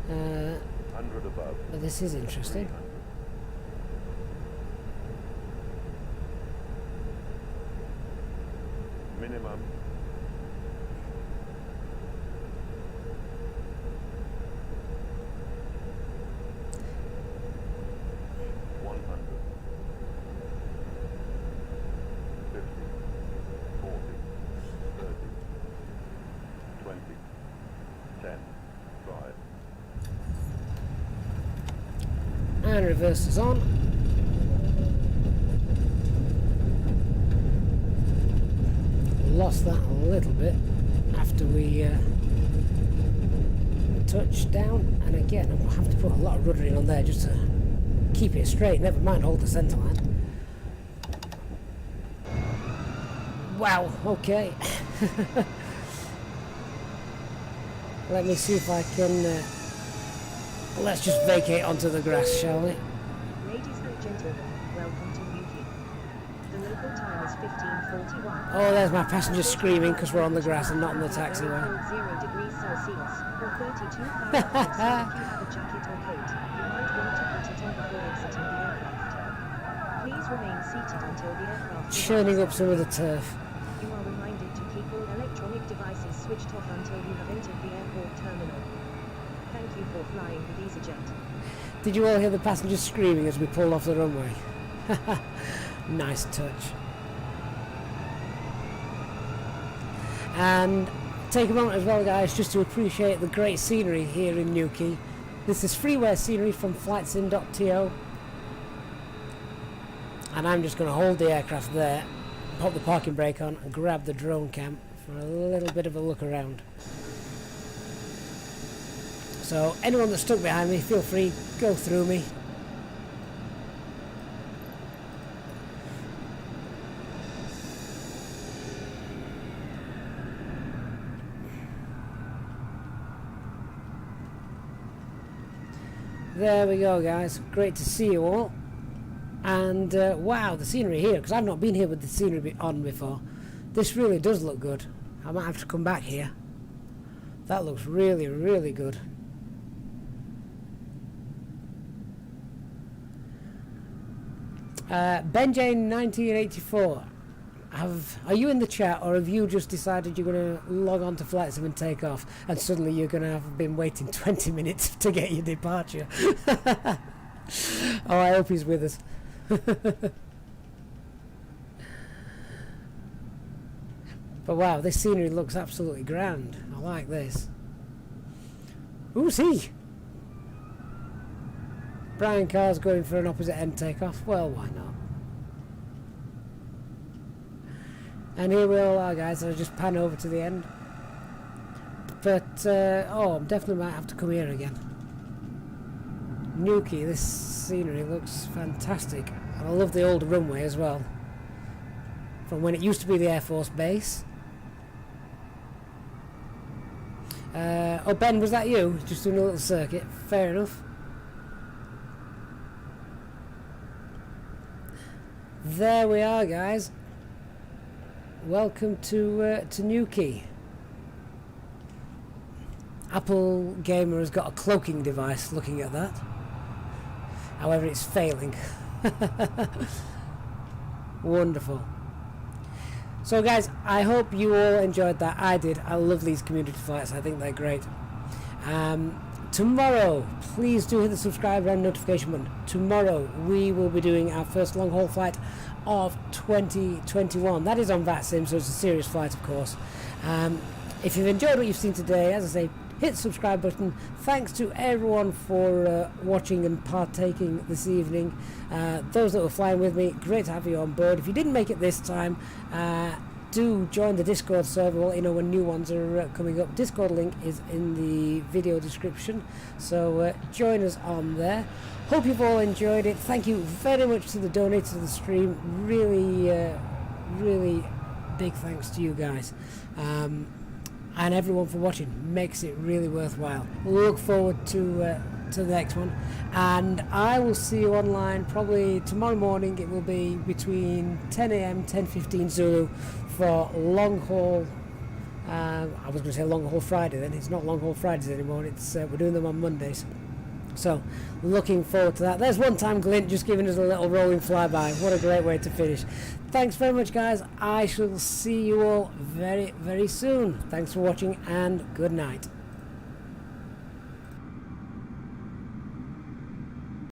100 above. But this is interesting. 300. Minimum. and reverses on. Lost that a little bit after we touched down, and again I'll have to put a lot of ruddering on there just to keep it straight, never mind hold the centre line. Wow, okay. Let me see if I can let's just vacate onto the grass, shall we? Ladies and gentlemen, welcome to Newquay. The local time is 15:41. Oh, there's my passengers screaming because we're on the grass and not on the taxiway. 0 degrees Celsius, or 32 Fahrenheit. So if you have a jacket or coat, you might want to put it on before exiting the aircraft. Please remain seated until the aircraft Churning up some of the turf. You are reminded to keep all electronic devices switched off until you have entered the airport terminal. Thank you for flying with Easyjet. Did you all hear the passengers screaming as we pulled off the runway? Nice touch. And take a moment as well, guys, just to appreciate the great scenery here in Newquay. This is freeware scenery from flightsim.to, and I'm just going to hold the aircraft there, pop the parking brake on and grab the drone cam for a little bit of a look around. So anyone that's stuck behind me, feel free, go through me. There we go, guys, great to see you all. And wow, the scenery here, because I've not been here with the scenery on before. This really does look good. I might have to come back here. That looks really, really good. Benjane 1984, are you in the chat, or have you just decided you're going to log on to FlightSim and take off, and suddenly you're going to have been waiting 20 minutes to get your departure? Oh, I hope he's with us. But wow, this scenery looks absolutely grand. I like this. Who's he? Brian Carr's going for an opposite end takeoff. Well, why not? And here we all are, guys. I'll just pan over to the end. But oh, I definitely might have to come here again. Newquay, this scenery looks fantastic. And I love the old runway as well, from when it used to be the Air Force Base. Oh, Ben, was that you? Just doing a little circuit. Fair enough. There we are, guys. Welcome to Newquay. Apple Gamer has got a cloaking device looking at that. However, it's failing. Wonderful. So guys, I hope you all enjoyed that. I did. I love these community flights. I think they're great. Tomorrow, please do hit the subscribe and notification button. Tomorrow we will be doing our first long haul flight of 2021. That is on VATSIM, so it's a serious flight, of course. If you've enjoyed what you've seen today, as I say, hit the subscribe button. Thanks to everyone for watching and partaking this evening. Those that were flying with me, great to have you on board. If you didn't make it this time, do join the Discord server. We'll let you know when new ones are coming up. Discord link is in the video description, so join us on there. Hope you've all enjoyed it. Thank you very much to the donators of the stream. Really big thanks to you guys. And everyone for watching. Makes it really worthwhile. Look forward to the next one, and I will see you online probably tomorrow morning. It will be between 10 AM 10:15 Zulu for long haul. I was going to say long haul Friday, then it's not long haul Fridays anymore. It's we're doing them on Mondays, so looking forward to that. There's one time Glint just giving us a little rolling flyby. What a great way to finish. Thanks very much, guys. I shall see you all very soon. Thanks for watching, and good night.